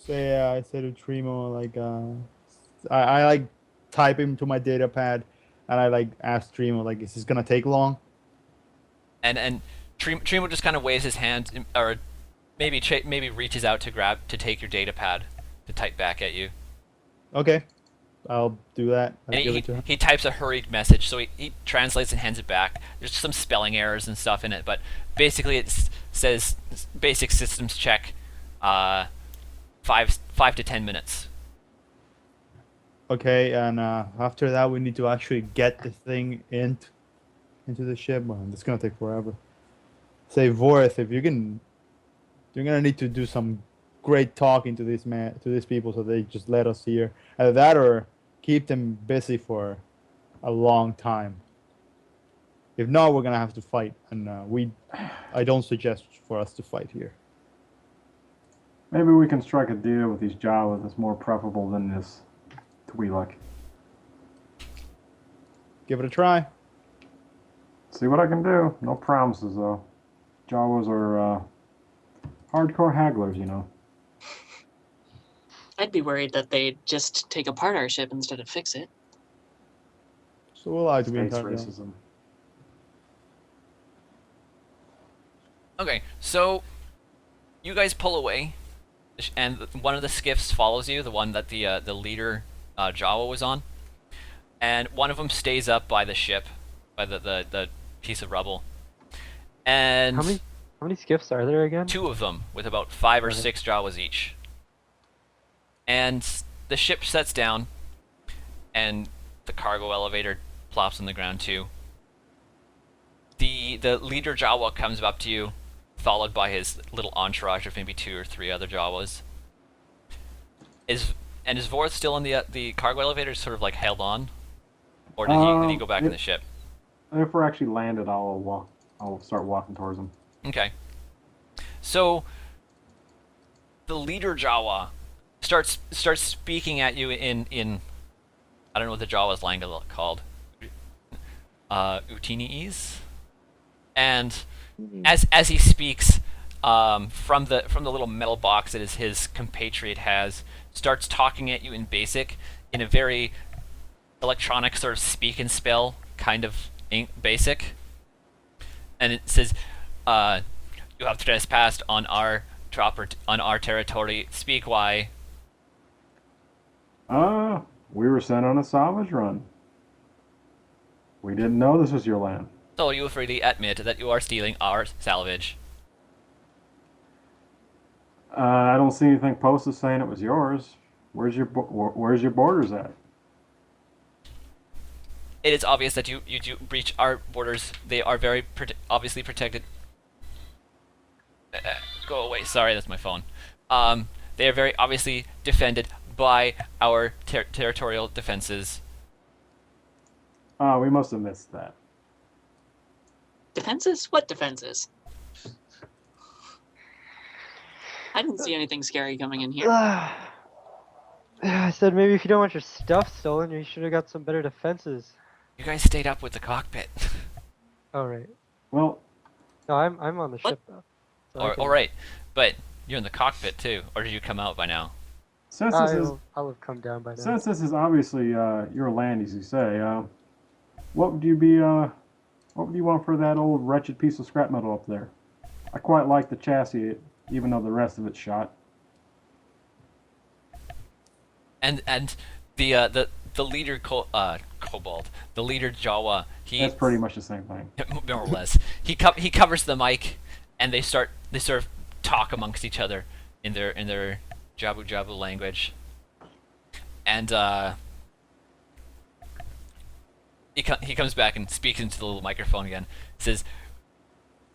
I say to Trimo like I like type him to my data pad, and I like ask Trimo like, is this gonna take long? And Trimo just kind of waves his hand, or maybe reaches out to take your data pad to type back at you. Okay, I'll do that. I'll And give it to him. he types a hurried message, so he translates and hands it back. There's some spelling errors and stuff in it, but basically it says basic systems check, 5 to 10 minutes. Okay, and after that we need to actually get the thing into the ship. Man, it's gonna take forever. say, Vorth, if you can, you're gonna need to do some great talking to these people, so they just let us here. Either that, or keep them busy for a long time. If not, we're gonna have to fight, and I don't suggest for us to fight here. Maybe we can strike a deal with these Jawas that's more preferable than this Twi'lek. Give it a try. See what I can do. No promises, though. Jawas are hardcore hagglers, you know. I'd be worried that they'd just take apart our ship instead of fix it. So we'll like to be Space entirely racism. Okay, so you guys pull away, and one of the skiffs follows you, the one that the leader Jawa was on, and one of them stays up by the ship, by the piece of rubble, and How many skiffs are there again? 2 of them with about 5 or Okay. 6 Jawas each, and the ship sets down, and the cargo elevator plops on the ground too. The leader Jawa comes up to you, followed by his little entourage of maybe 2 or 3 other Jawas. Is Vorth still in the cargo elevator, sort of like held on, or did he go back in the ship? If we're actually landed, I'll start walking towards them. Okay. So the leader Jawa starts speaking at you in I don't know what the Jawa's language called. Utiniese? And as he speaks, from the little metal box that his compatriot has, starts talking at you in Basic, in a very electronic sort of speak and spell kind of Basic, and it says, "You have trespassed on our territory. Speak why." We were sent on a salvage run. We didn't know this was your land. So you freely admit that you are stealing our salvage. I don't see anything posted saying it was yours. Where's your borders at? It is obvious that you do breach our borders. They are very obviously protected. Go away. Sorry, that's my phone. They are very obviously defended by our territorial defenses. We must have missed that. Defenses? What defenses? I didn't see anything scary coming in here. I said maybe if you don't want your stuff stolen, you should have got some better defenses. You guys stayed up with the cockpit. Oh right. Well, No, I'm on the What? ship though. So I can- All right, but you're in the cockpit too, or did you come out by now? since I'll have come down by now. this is obviously your land, as you say, what would you want for that old wretched piece of scrap metal up there? I quite like the chassis, even though the rest of it's shot. And the leader Kobold, the leader Jawa, That's pretty much the same thing. more or less. He covers the mic, and they sort of talk amongst each other in their Jabu language, and he comes back and speaks into the little microphone again. Says,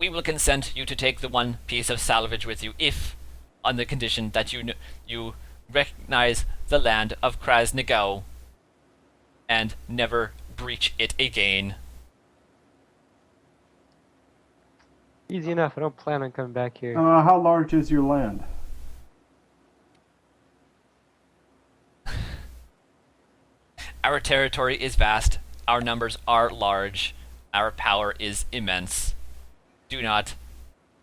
"We will consent you to take the one piece of salvage with you, if, on the condition that you recognize the land of Krasnigau and never breach it again." Easy enough. I don't plan on coming back here. How large is your land? Our territory is vast, our numbers are large, our power is immense. Do not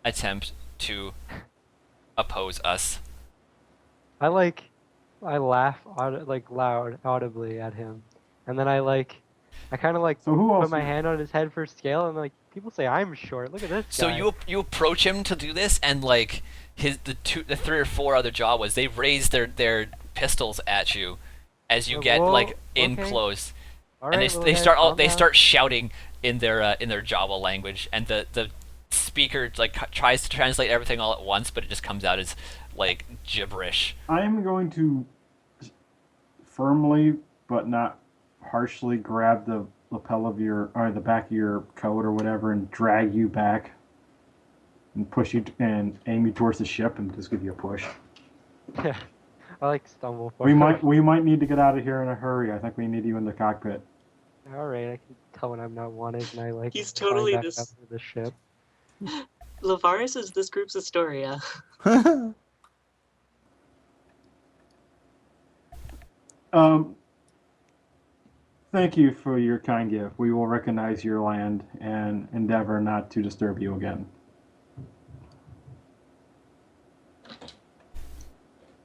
attempt to oppose us. I laugh loud, audibly at him, and then I kind of So who else? put my hand on his head for scale, and like people say I'm short. Look at this So guy. you approach him to do this, and like the 3 or 4 other Jawas, they raise their pistols at you as you get Whoa, like in okay. close, All and right, they little guy, start calm they down. start shouting in their Jawa language, and the speaker like tries to translate everything all at once, but it just comes out as like gibberish. I am going to firmly but not harshly grab the lapel of the back of your coat or whatever and drag you back and push you and aim you towards the ship and just give you a push. Yeah. I like stumble forward. We might need to get out of here in a hurry. I think we need you in the cockpit. All right, I can tell when I'm not wanted, and I like. He's climb totally back this- up to the ship. Lavaris is this group's Astoria. Thank you for your kind gift. We will recognize your land and endeavor not to disturb you again.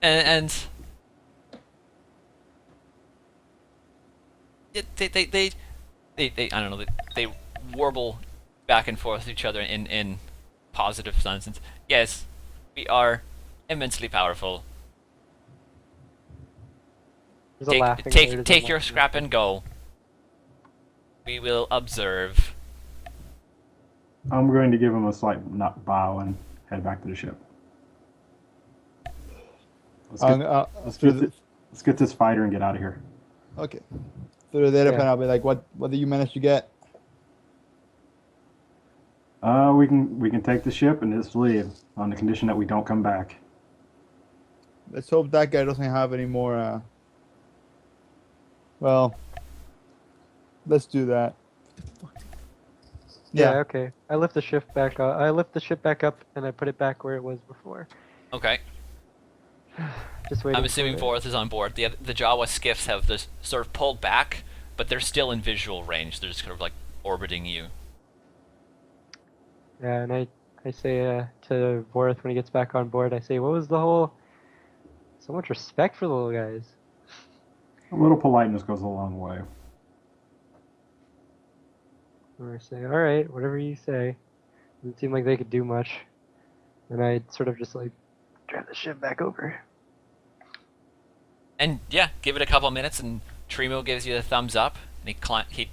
And they I don't know, they warble back and forth with each other in positive nonsense. Yes, we are immensely powerful. There's a laughing Take word, take I'm your like, scrap and go. We will observe. I'm going to give him a slight bow and head back to the ship. Let's get this fighter and get out of here. Okay. Through the data Yeah. pen, I'll be like, what did you manage to get? We can take the ship and just leave on the condition that we don't come back. Let's hope that guy doesn't have any more. Well, let's do that. Yeah. Okay. I lift the ship back up. I lift the ship back up and I put it back where it was before. Okay. Just waiting. I'm assuming for it. Vorth is on board. The Jawa skiffs have this sort of pulled back, but they're still in visual range. They're just kind of like orbiting you. Yeah, and I say to Vorth when he gets back on board, I say, what was the whole? So much respect for the little guys. A little politeness goes a long way. Or I say, all right, whatever you say. Doesn't seem like they could do much. And I sort of just like drive the ship back over. And yeah, give it a couple minutes, and Trimo gives you a thumbs up, and he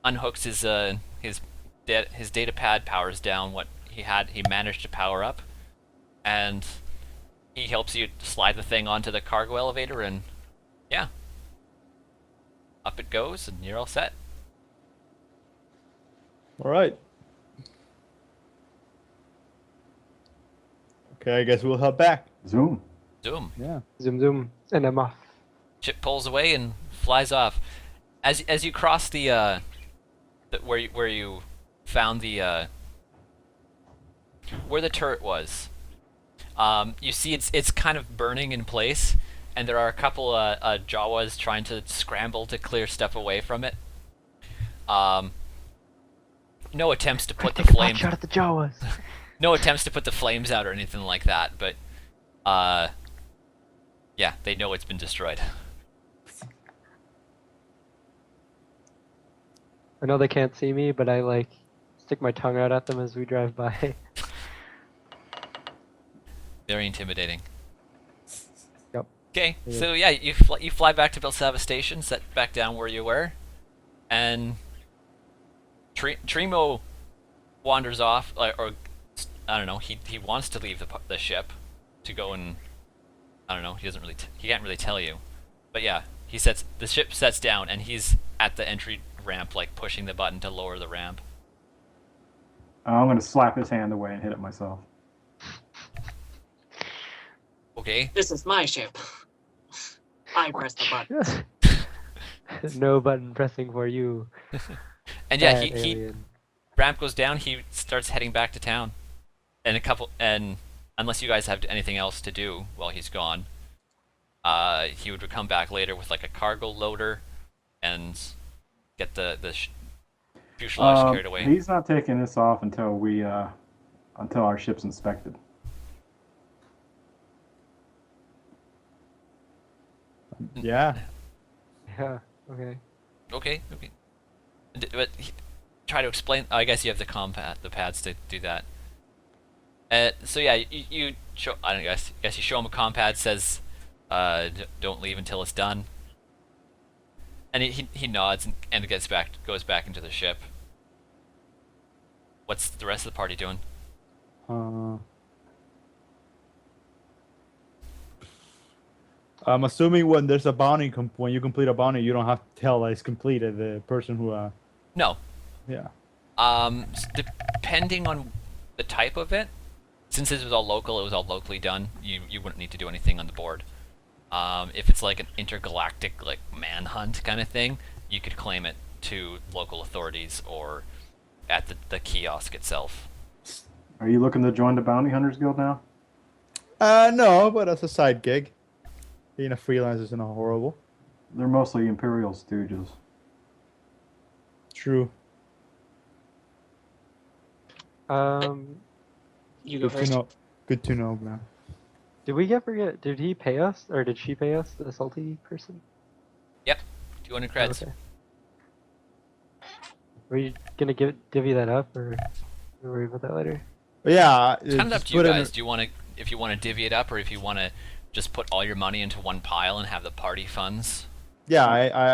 unhooks his data pad, powers down what he managed to power up, and he helps you slide the thing onto the cargo elevator, and yeah, up it goes, and you're all set. All right. Okay, I guess we'll head back. Zoom. Zoom. Yeah. Zoom zoom, and I'm off. Ship pulls away and flies off. As you cross the where you found the where the turret was, you see it's kind of burning in place, and there are a couple Jawas trying to scramble to clear stuff away from it. No attempts to put the Take a pot flames. shot at the Jawas. No attempts to put the flames out or anything like that, but yeah, they know it's been destroyed. I know they can't see me, but I like stick my tongue out at them as we drive by. Very intimidating. Yep. Okay, Yeah. so yeah, you fly back to Belsava Station, set back down where you were, and Trimo wanders off, or I don't know. He wants to leave the ship to go and I don't know. He doesn't really he can't really tell you, but yeah, the ship sets down and he's at the entry ramp, like pushing the button to lower the ramp. I'm going to slap his hand away and hit it myself. Okay. This is my ship. I press the button. No button pressing for you. And yeah, bad he alien. ramp goes down. He starts heading back to town, and unless you guys have anything else to do while he's gone, he would come back later with like a cargo loader, and get the fuselage carried away. He's not taking this off until until our ship's inspected. Yeah. Yeah. Okay. Okay. But try to explain. I guess you have the pads to do that. So yeah, you show. I don't guess you show him a compad, says, "Don't leave until it's done." And he nods and goes back into the ship. What's the rest of the party doing? I'm assuming when there's a bounty, when you complete a bounty, you don't have to tell that it's completed. The person who, No. yeah. Depending on the type of it, since this was all local, it was all locally done. You wouldn't need to do anything on the board. If it's like an intergalactic like manhunt kind of thing, you could claim it to local authorities or at the kiosk itself. Are you looking to join the Bounty Hunters Guild now? No, but as a side gig. Being a freelancer isn't horrible. They're mostly Imperial stooges. True. You go Good to first. know. Good to know, man. Did we ever get? Did he pay us, or did she pay us? The salty person. 200 creds. Okay. Were you gonna divvy that up, or we'll worry about that later? But yeah, It's kind of up just to you put in guys. Do you want to, if you want to divvy it up, or if you want to just put all your money into one pile and have the party funds? Yeah,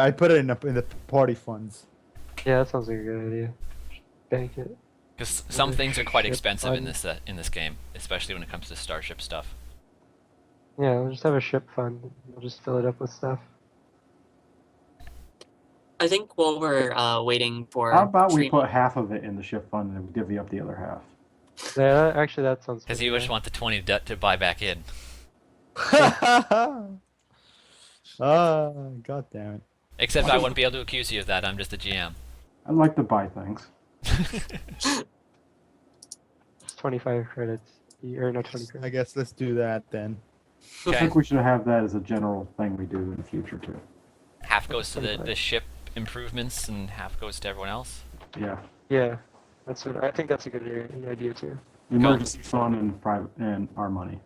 I put it in the party funds. Yeah, that sounds like a good idea. Bank it. Because some Or things are quite ship expensive in fund. this game, especially when it comes to starship stuff. Yeah, we'll just have a ship fund. We'll just fill it up with stuff. I think while we're waiting for How about we Trimo- put half of it in the ship fund and divvy up the other half? Yeah, actually, that sounds. Because pretty you just good. want the 20 to buy back in. God damn it. Except I wouldn't be able to accuse you of that. I'm just the GM. I like to buy things. It's 25 credits. Or no, 20 I credits. guess let's do that then. I Okay. think we should have that as a general thing we do in the future too. Half goes to the ship improvements and half goes to everyone else. Yeah. Yeah, that's what I think. That's a good idea too. Emergency fund and private and our money.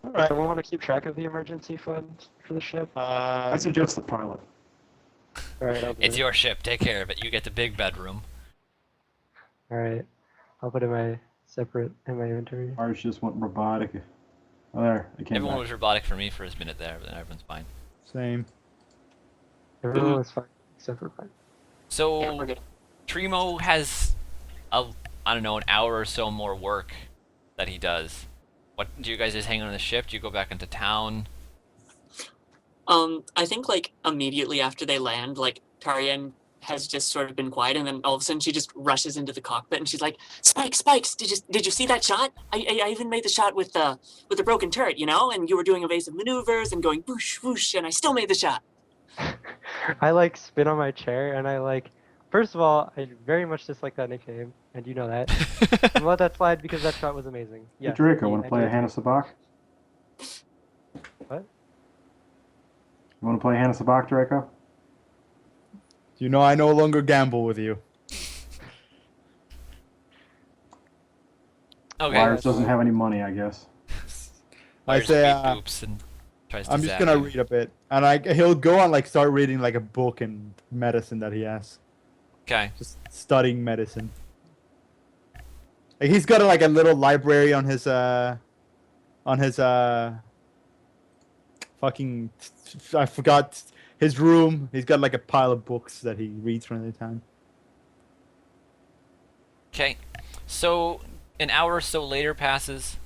All right, we want to keep track of the emergency fund for the ship. I suggest the pilot. All right, I'll do It's it. your ship. Take care of it. You get the big bedroom. All right, I'll put it in my separate in my inventory. Ours just went robotic. Oh, there, it came Everyone back. was robotic for me for a minute there, but then everyone's fine. Same. Everyone was fine except for mine. So Yeah, we're good. Trimo has I don't know, an hour or so more work that he does. What do you guys just hang on the ship? Do you go back into town? I think like immediately after they land, like Tarian has just sort of been quiet, and then all of a sudden she just rushes into the cockpit and she's like, "Spikes! Did you see that shot? I even made the shot with the broken turret, you know, and you were doing evasive maneuvers and going whoosh whoosh, and I still made the shot." I like spin on my chair and I like. First of all, I very much dislike that nickname, and you know that. I'm let that slide because that shot was amazing. Hey, Yeah. Draco, want to play a Hannah Sabak? What? You want to play Hannah Sabak, Draco? You know I no longer gamble with you. Okay. Wires doesn't have any money, I guess. Myers say, beat uh, Oops and tries to I'm just zap gonna you. read a bit, and he'll go and like start reading like a book in medicine that he has, Okay. just studying medicine. Like he's got like a little library on his fucking I forgot his room. He's got like a pile of books that he reads from time to time. Okay. So an hour or so later passes,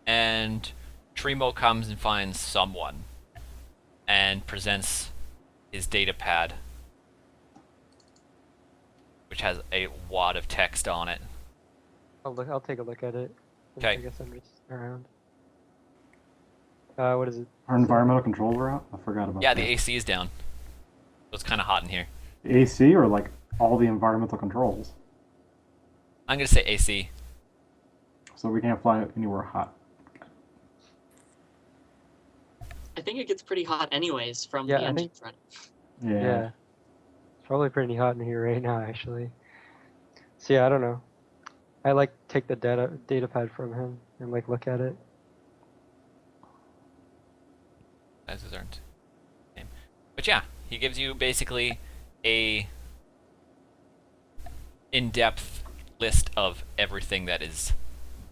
and Trimo comes and finds someone, and presents his data pad, which has a wad of text on it. I'll take a look at it. since Okay. I guess I'm just around. What is it? Our environmental controls are out? I forgot about Yeah, that. the AC is down. So it's kind of hot in here. The AC or like all the environmental controls? I'm gonna say AC. So we can't fly anywhere hot. I think it gets pretty hot anyways from Yeah, the I engine think- front. Yeah. It's probably pretty hot in here right now, actually. So yeah, I don't know. I like take the data pad from him and like look at it. Sizes aren't same. But yeah, he gives you basically a in-depth list of everything that is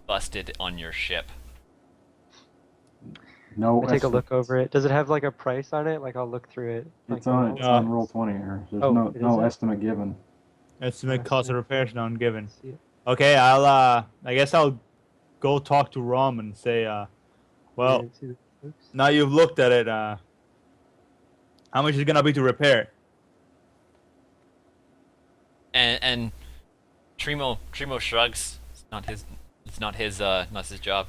busted on your ship. No, I take a estimate. look over it. Does it have like a price on it? Like I'll look through it. It's like, on I'll it's on roll 20 here. There's Oh, no it is no it? estimate given. Estimate cost of repairs not given. see it. Okay, I guess I'll go talk to Rom and say, well, Yeah, see the- oops. now you've looked at it, how much is it gonna be to repair it? And Trimo shrugs. It's not his job.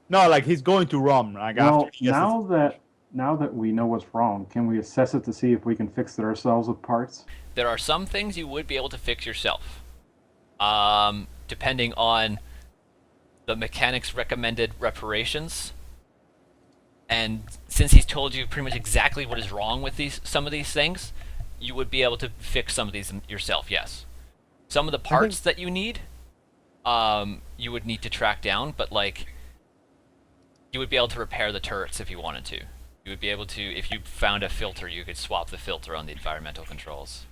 No, like he's going to Rum. Like Well, after he gets his- now that we know what's wrong, can we assess it to see if we can fix it ourselves with parts? There are some things you would be able to fix yourself, depending on the mechanic's recommended reparations. And since he's told you pretty much exactly what is wrong with some of these things, you would be able to fix some of these yourself. Yes, some of the parts that you need, you would need to track down, but like, you would be able to repair the turrets if you wanted to. You would be able to, if you found a filter, you could swap the filter on the environmental controls.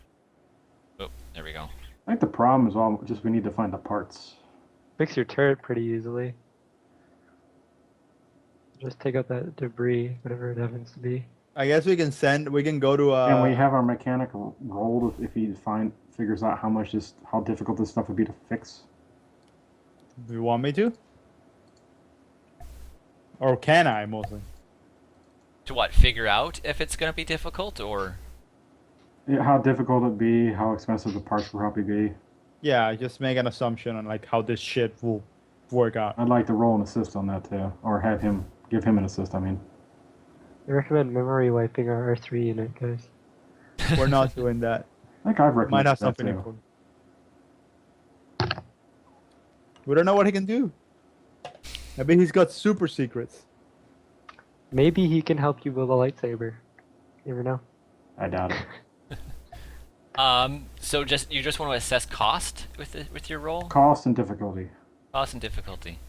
Oh, there we go. I think the problem is all just we need to find the parts. Fix your turret pretty easily. Just take out that debris, whatever it happens to be. I guess we can go to And we have our mechanic rolled if he figures out how difficult this stuff would be to fix. Do you want me to? Or can I mostly? To what? Figure out if it's going to be difficult, or Yeah, how difficult it'd be, how expensive the parts will probably be. Yeah, just make an assumption on like how this shit will work out. I'd like to roll an assist on that too, or give him an assist. I mean, I recommend memory wiping our R3 unit, guys. We're not doing that. I think I've Might recommended have that something too. important. We don't know what he can do. Maybe he's got super secrets. Maybe he can help you build a lightsaber. You never know. I doubt it. So you just want to assess cost with your roll? Cost and difficulty. Cost and difficulty.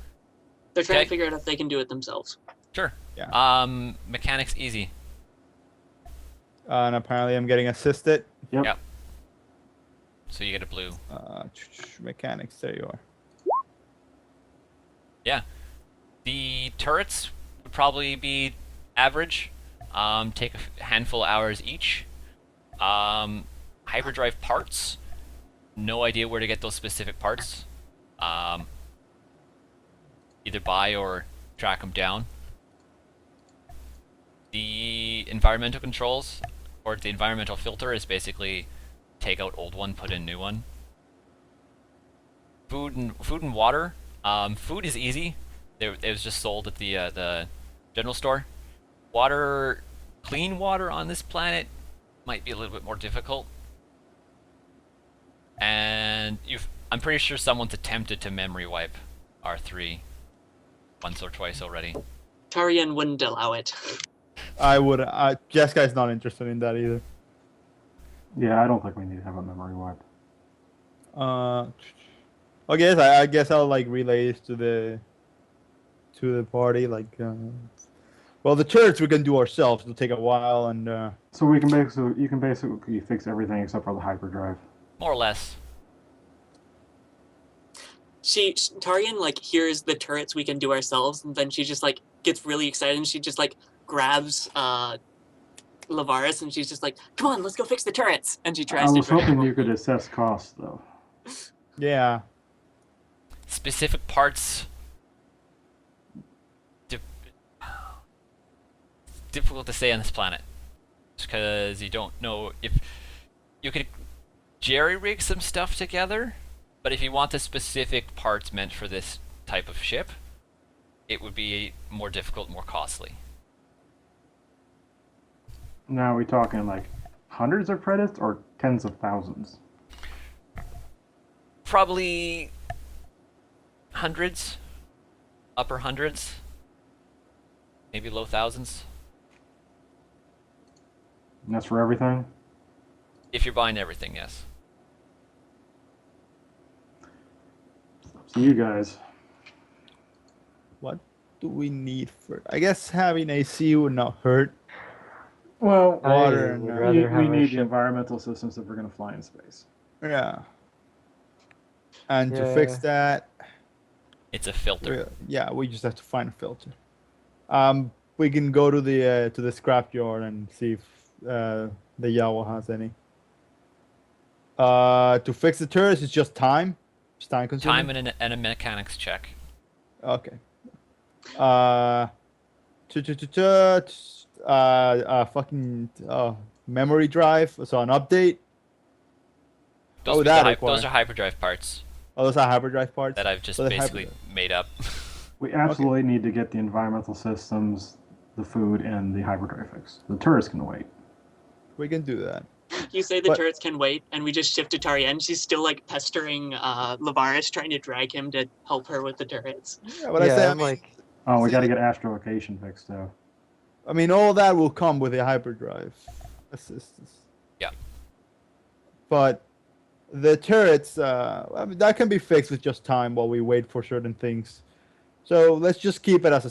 They're trying Okay. to figure out if they can do it themselves. Sure. Yeah. Mechanics easy. And apparently I'm getting assisted. Yep. Yep. So you get a blue. Mechanics, there you are. Yeah. The turrets would probably be average. Take a handful of hours each. Hyperdrive parts. No idea where to get those specific parts. Either buy or track them down. The environmental controls, or the environmental filter, is basically take out old one, put in new one. Food and water. Food is easy. It was just sold at the general store. Water, clean water on this planet might be a little bit more difficult. And I'm pretty sure someone's attempted to memory wipe R3 once or twice already. Tarian wouldn't allow it. I would. Jessica's not interested in that either. Yeah, I don't think we need to have a memory wipe. I guess I'll like relay this to the party. Like, well, the turrets we can do ourselves. It'll take a while, and So you can basically fix everything except for the hyperdrive. More or less. Tarian like hears the turrets we can do ourselves, and then she just like gets really excited, and she just like grabs Lavaris, and she's just like, "Come on, let's go fix the turrets!" And she tries I to. was hoping you could assess cost though. yeah. Specific parts. Difficult to say on this planet, because you don't know if you could jerry-rig some stuff together, but if you want the specific parts meant for this type of ship, it would be more difficult, more costly. Now, are we talking like hundreds of credits or tens of thousands? Probably hundreds, upper hundreds, maybe low thousands, And that's for everything? if you're buying everything, yes. So you guys. What do we need for? I guess having AC would not hurt. Well, Water I and, would uh, rather have we a need the ship. environmental systems if we're going to fly in space. Yeah. And to fix Yeah. that, It's a filter. we just have to find a filter. We can go to the scrapyard and see if the Yawa has any. To fix the turrets, it's just time. It's time consuming. Time and a mechanics check. Okay. Fucking memory drive. So an update. Those, Oh, would be that the requires- those are hyperdrive parts. Oh, those are hyperdrive parts. that I've just So the basically made up. We absolutely need to get the environmental systems, the food, and the hyperdrive fixed. The turrets can wait. We can do that. You say the But- turrets can wait, and we just shift to Tarian. She's still like pestering Lavaris, trying to drag him to help her with the turrets. Yeah, but I say, I'm like, Oh, we See, got to get astrolocation fixed too. I mean, all that will come with the hyperdrive assistance. Yeah. But the turrets, I mean, that can be fixed with just time while we wait for certain things. So let's just keep it as a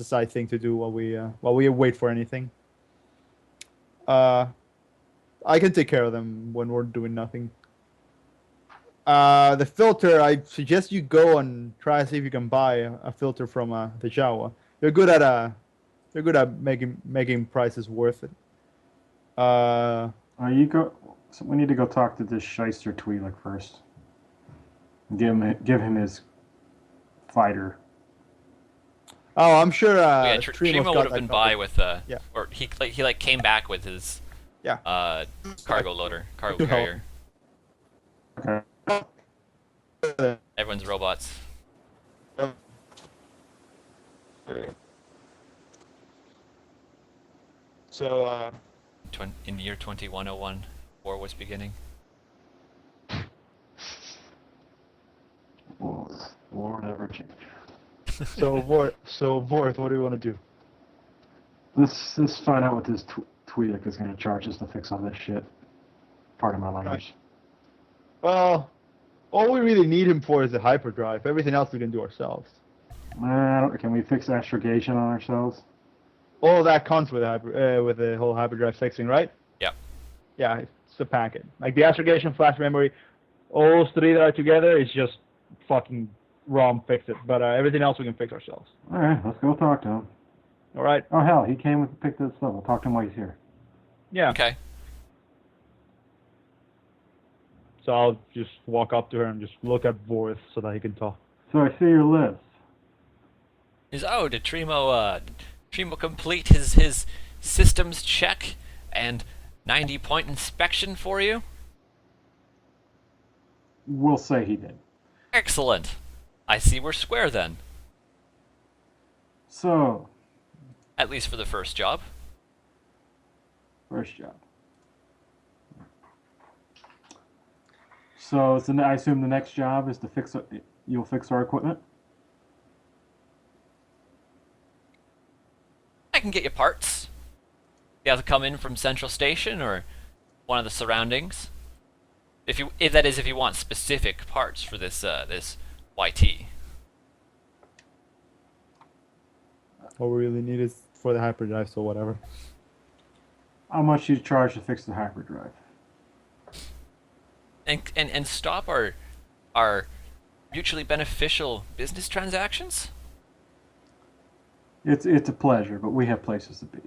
side thing to do while we wait for anything. I can take care of them when we're doing nothing. The filter, I suggest you go and try and see if you can buy a filter from the Jawa. You're good at making prices worth it. You go. So we need to go talk to this shyster Twi'lek first. Give him his fighter. Oh, I'm sure. Yeah, Trimo's Trimo got would have that been covered. by with Yeah. or he came back with his Yeah. cargo loader, cargo To help. carrier. Okay. Everyone's robots. So, In the year 2101, war was beginning. War never change. So Vorth, what do you want to do? Let's find out what this Twi'lek is going to charge us to fix all this shit. Pardon my language. well, all we really need him for is the hyperdrive. Everything else we can do ourselves. Can we fix astrogation on ourselves? All of that comes with with the whole hyperdrive fixing, right? Yeah. Yeah, it's a packet. Like the astrogation, flash memory, all those three that are together is just fucking ROM fix it. But everything else we can fix ourselves. All right, let's go talk to him. All right? Oh hell, he came and picked this up. We'll talk to him while he's here. Yeah. Okay. So I'll just walk up to her and just look at Vorth so that he can talk. So I see your list. Did Trimo complete his systems check and 90-point inspection for you? We'll say he did. Excellent. I see we're square then, So, at least for the first job. first job. So I assume the next job is to you'll fix our equipment? I can get you parts. You have to come in from Central Station or one of the surroundings. If you want specific parts for this YT. All we really need is for the hyperdrive, so whatever. How much you charge to fix the hyperdrive? And stop our mutually beneficial business transactions? It's a pleasure, but we have places to be.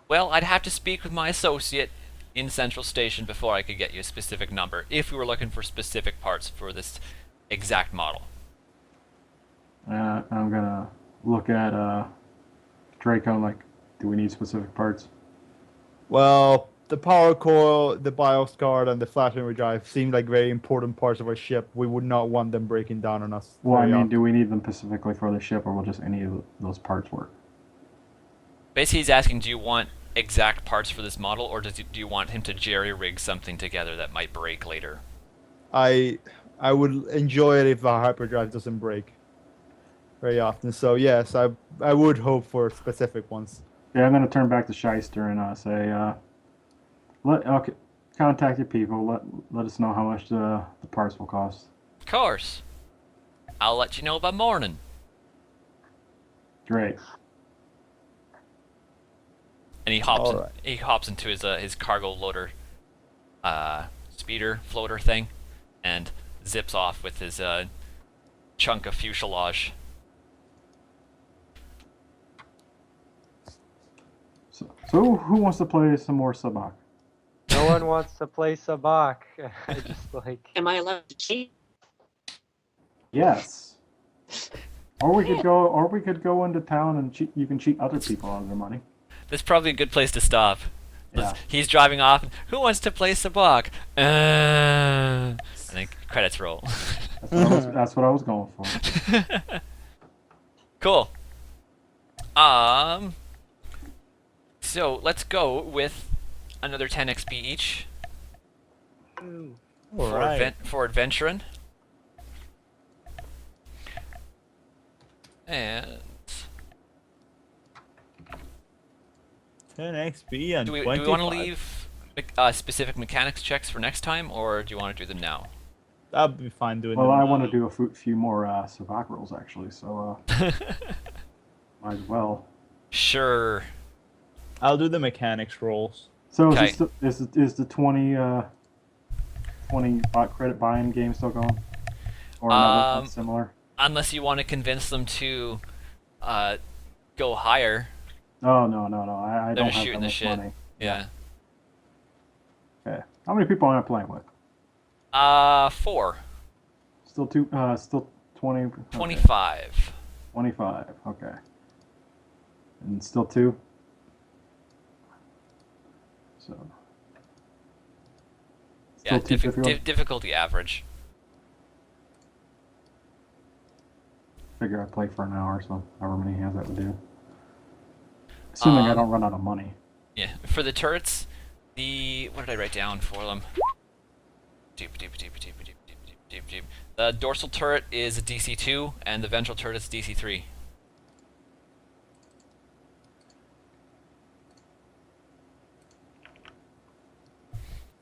Well, I'd have to speak with my associate in Central Station before I could get you a specific number, if we were looking for specific parts for this exact model. I'm gonna look at Draco. Like, do we need specific parts? Well, the power core, the BIOS card, and the flash memory drive seem like very important parts of our ship. We would not want them breaking down on us. Well, I very mean, often. do we need them specifically for the ship, or will just any of those parts work? Basically, he's asking, do you want exact parts for this model, or do you want him to jerry-rig something together that might break later? I would enjoy it if our hyperdrive doesn't break very often. So yes, I would hope for specific ones. Yeah, I'm gonna turn back to Shyster and say, contact your people. Let us know how much the parts will cost. Of course. I'll let you know by morning. Great. And he hops Alright. he hops into his cargo loader speeder floater thing and zips off with his chunk of fuselage. So who wants to play some more Sabak? no one wants to play Sabak. I just like. Am I allowed to cheat? Yes. Or we could go into town and cheat. You can cheat other people out of their money. That's probably a good place to stop. Yeah. He's driving off. And, who wants to play Sabak? And then credits roll. That's what I was going for. Cool. So let's go with another 10 XP each All right. for adventuring. And 10 XP and do we 25. want to leave specific mechanics checks for next time, or do you want to do them now? That'll be fine doing. Well, them I now. want to do a few more Savak rolls actually, so might as well. Sure. I'll do the mechanics rolls. So Okay. is the 20 credit buy-in game still going, or another one similar? Unless you want to convince them to go higher. Oh no, I They're don't just have shooting that the much shit. money. Yeah. Okay, how many people am I playing with? 4. Still 20. Okay. 25. 25. Okay. And still 2. So. Yeah, Still 2 difficult. difficulty average. Figure I play for an hour, so however many hands that would do. Assuming I don't run out of money. Yeah, for the turrets, what did I write down for them? The dorsal turret is a DC2, and the ventral turret is DC3.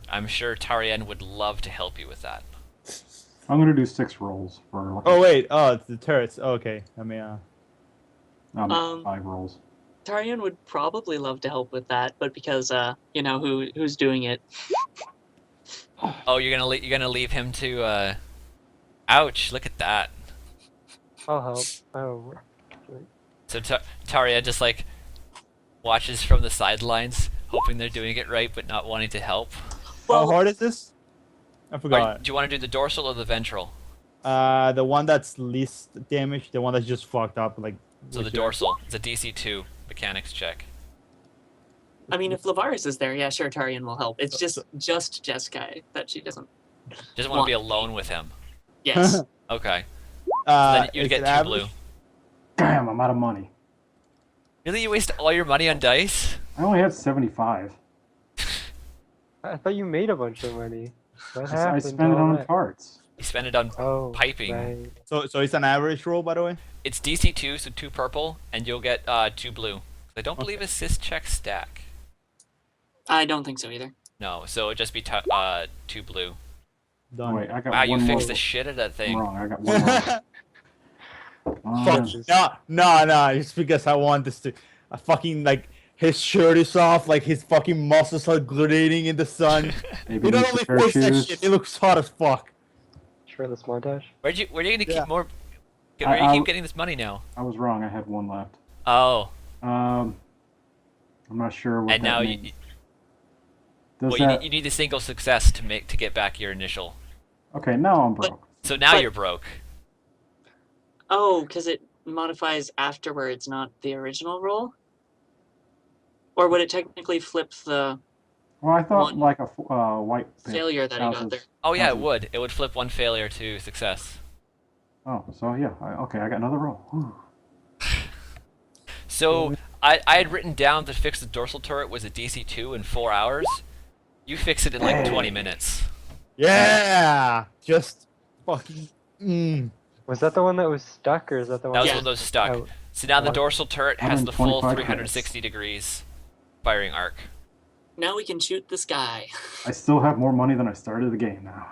I'm sure Tarian would love to help you with that. I'm gonna do 6 rolls for. Like Oh wait, it's the turrets. Okay, I mean, no, 5 rolls. Tarian would probably love to help with that, but because you know who's doing it. Oh, you're gonna leave him to ouch, look at that. I'll help. Oh, So Taria just like watches from the sidelines, hoping they're doing it right but not wanting to help. how hard is this? I Or, forgot. do you want to do the dorsal or the ventral? The one that's least damage, the one that's just fucked up, like. So the which- dorsal, it's a DC2 mechanics check. I mean, if Lavaris is there, yeah, sure, Tarian will help. It's just Jeskai that she doesn't. Just want to be alone with him. Yes. Okay. Then you'd is get it 2 average? blue. Damn, I'm out of money. Really, you waste all your money on dice? I only had 75. I thought you made a bunch of money. What I happened? spent it to all on that? tarts. You spend it on Oh, piping. right. So it's an average roll, by the way. It's DC2, so 2 purple, and you'll get 2 blue. I don't believe assist checks stack. I don't think so either. No, so it'd just be 2 blue. Done. Wait, I got Wow, you one more. fixed the shit out of that I'm thing. wrong. I got one more. Fuck you. No. It's because I want this to. I fucking like his shirt is off, like his fucking muscles are glittering in the sun. Maybe He not needs only a pair of fixed that shoes. shit, it looks hot as fuck. Shirtless montage. Where are you gonna Yeah. keep more? Where do you I- keep getting this money now? I was wrong. I had one left. Oh, I'm not sure what and that now means. you Does you that... need a single success to get back your initial. Okay, now I'm broke. So now But- you're broke. Oh, because it modifies afterwards, not the original roll? Or would it technically flip the Well, I thought one like a white pit failure that he got houses- there? Oh yeah, it houses- would. It would flip 1 failure to success. Oh, so yeah. Okay, I got another roll. Whew. So I had written down to fix the dorsal turret was a DC2 in 4 hours. You fix it in like 20 minutes. Yeah, just fucking. Was that the one that was stuck, or is that the one? That was Yeah. one of those stuck. Oh. So now the What? dorsal turret has the full 125 360 degrees firing arc. Now we can shoot the sky. I still have more money than I started the game now.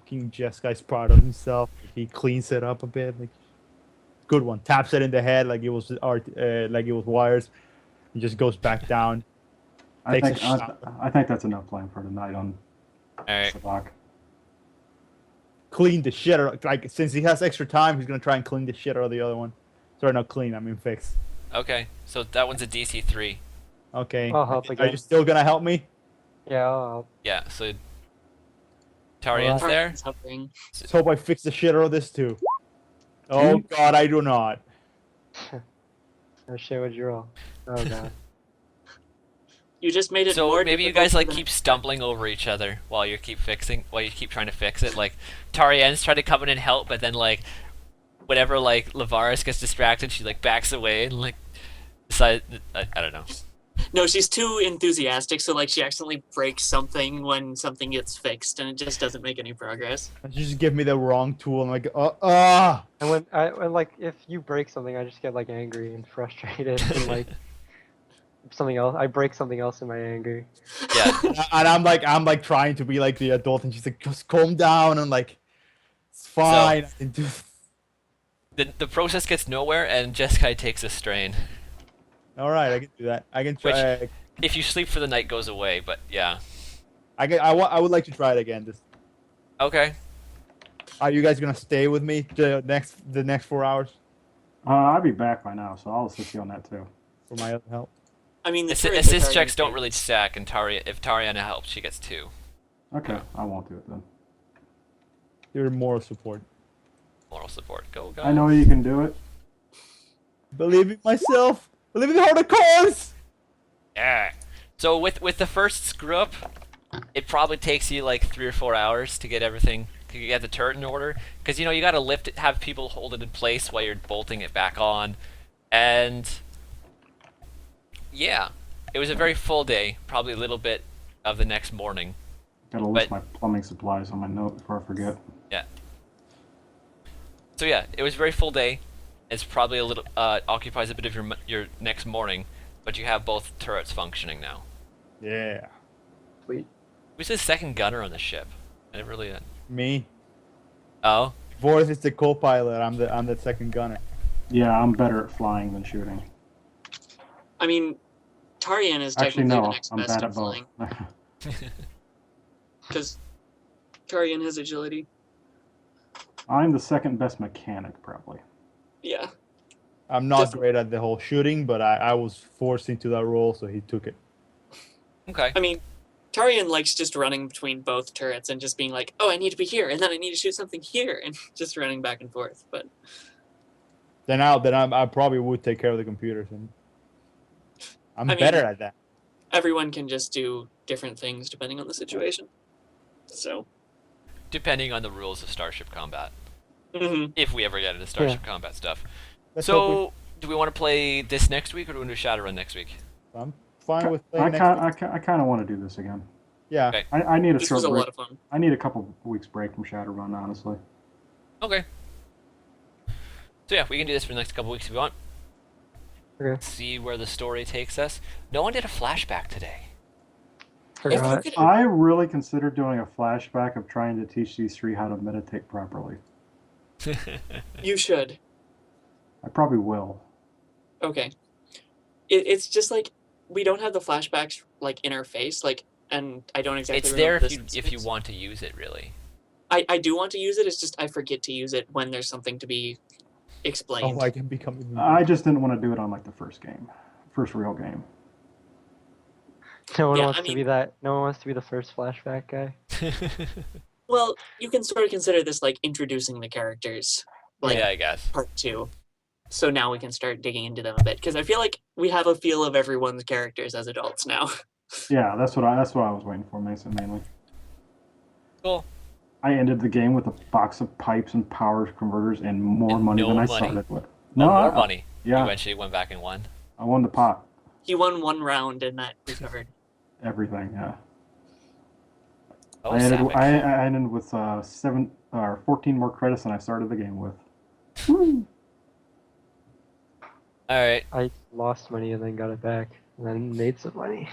Fucking Jess guy's proud of himself. He cleans it up a bit. Like, good one. Taps it in the head like it was like it was wires. He just goes back down. I Takes think a shot. I think that's enough playing for tonight on Alright. Savak. Clean the shit out. Like since he has extra time, he's gonna try and clean the shit out of the other one. Sorry, not clean. I mean fix. Okay, so that one's a DC3. Okay. I'll help Are again. you still gonna help me? Yeah, I'll help. Yeah, so Tarian's Well, there. Tarian's hovering. Let's hope I fix the shit out of this too. Oh god, I do not. Oh shit, what'd you roll? Oh god. You just made it So more. maybe you difficult guys for like them. keep stumbling over each other while you keep trying to fix it. Like Tarian's trying to come in and help, but then like whenever like Lavaris gets distracted, she like backs away and like decides. I don't know. No, she's too enthusiastic, so like she accidentally breaks something when something gets fixed, and it just doesn't make any progress. You just give me the wrong tool. I'm like, And when like if you break something, I just get like angry and frustrated and like something else. I break something else in my anger. Yeah. and I'm like trying to be like the adult, and she's like, just calm down. And like, it's fine. I can do. The process gets nowhere, and Jeskai takes a strain. All right, I can do that. I can try. If you sleep for the night, goes away. But yeah. I would like to try it again. Just, Okay. are you guys gonna stay with me the next 4 hours I'll be back by now, so I'll assist you on that too. for my other help? I mean, the turrets are Assist targeting checks don't things. really stack, and if Tariana helps, she gets 2. Okay, I won't do it then. You're moral support. Moral support. Go, go. I know you can do it. Believe in myself. Believe in the heart of cause. Yeah. So with the first screw up, it probably takes you like 3 or 4 hours to get everything, to get the turret in order, because you gotta lift it, have people hold it in place while you're bolting it back on, and yeah, it was a very full day. Probably a little bit of the next morning. Gotta list But- my plumbing supplies on my note before I forget. Yeah. So yeah, it was a very full day. It's probably a little occupies a bit of your next morning, but you have both turrets functioning now. Yeah. Sweet. Who's the second gunner on the ship? I didn't really. Me. Oh, Vorth is the co-pilot. I'm the second gunner. Yeah, I'm better at flying than shooting. I mean, Tarian is Actually, technically the no, next I'm best bad at at both. flying because Tarian has agility. I'm the second best mechanic, probably. Yeah. I'm not Just- great at the whole shooting, but I was forced into that role, so he took it. okay. I mean, Tarian likes just running between both turrets and just being like, "Oh, I need to be here, and then I need to shoot something here," and just running back and forth. But I probably would take care of the computers, and I'm I mean- better at that. everyone can just do different things depending on the situation. So, Depending on the rules of Starship Combat, mhm. if we ever get into Starship Combat stuff. Let's hope So, do we want to play this next week, or do we want to do Shadowrun next week? I'm fine with I playing next week. kind of want to do this again. Yeah. Okay. I need a This short was a break. lot of fun. I need a couple weeks break from Shadowrun, honestly. Okay. So yeah, we can do this for the next couple weeks if you want. Okay. See where the story takes us. No one did a flashback today. Forgot. If you could- I really considered doing a flashback of trying to teach these 3 how to meditate properly. You should. I probably will. Okay. It's just like we don't have the flashbacks like in our face, like, and I don't exactly. It's there remember if the you specifics. want to use it, really. I do want to use it. It's just I forget to use it when there's something to be explained. Oh, I can become. I just didn't want to do it on like the first real game. No one Yeah, wants I to mean- be that. No one wants to be the first flashback guy. Well, you can sort of consider this like introducing the characters, like yeah, I guess. part 2. So now we can start digging into them a bit because I feel like we have a feel of everyone's characters as adults now. Yeah, that's what I was waiting for, Mason, mainly. Cool. I ended the game with a box of pipes and power converters and more And money no than I money? started with. Oh, No, more I- money. Yeah, Eventually went back and won. I won the pot. He won 1 round and that recovered. Everything, yeah. Oh, I ended, Savick. I ended with 14 more credits than I started the game with. Woo. All right. I lost money and then got it back, and then made some money.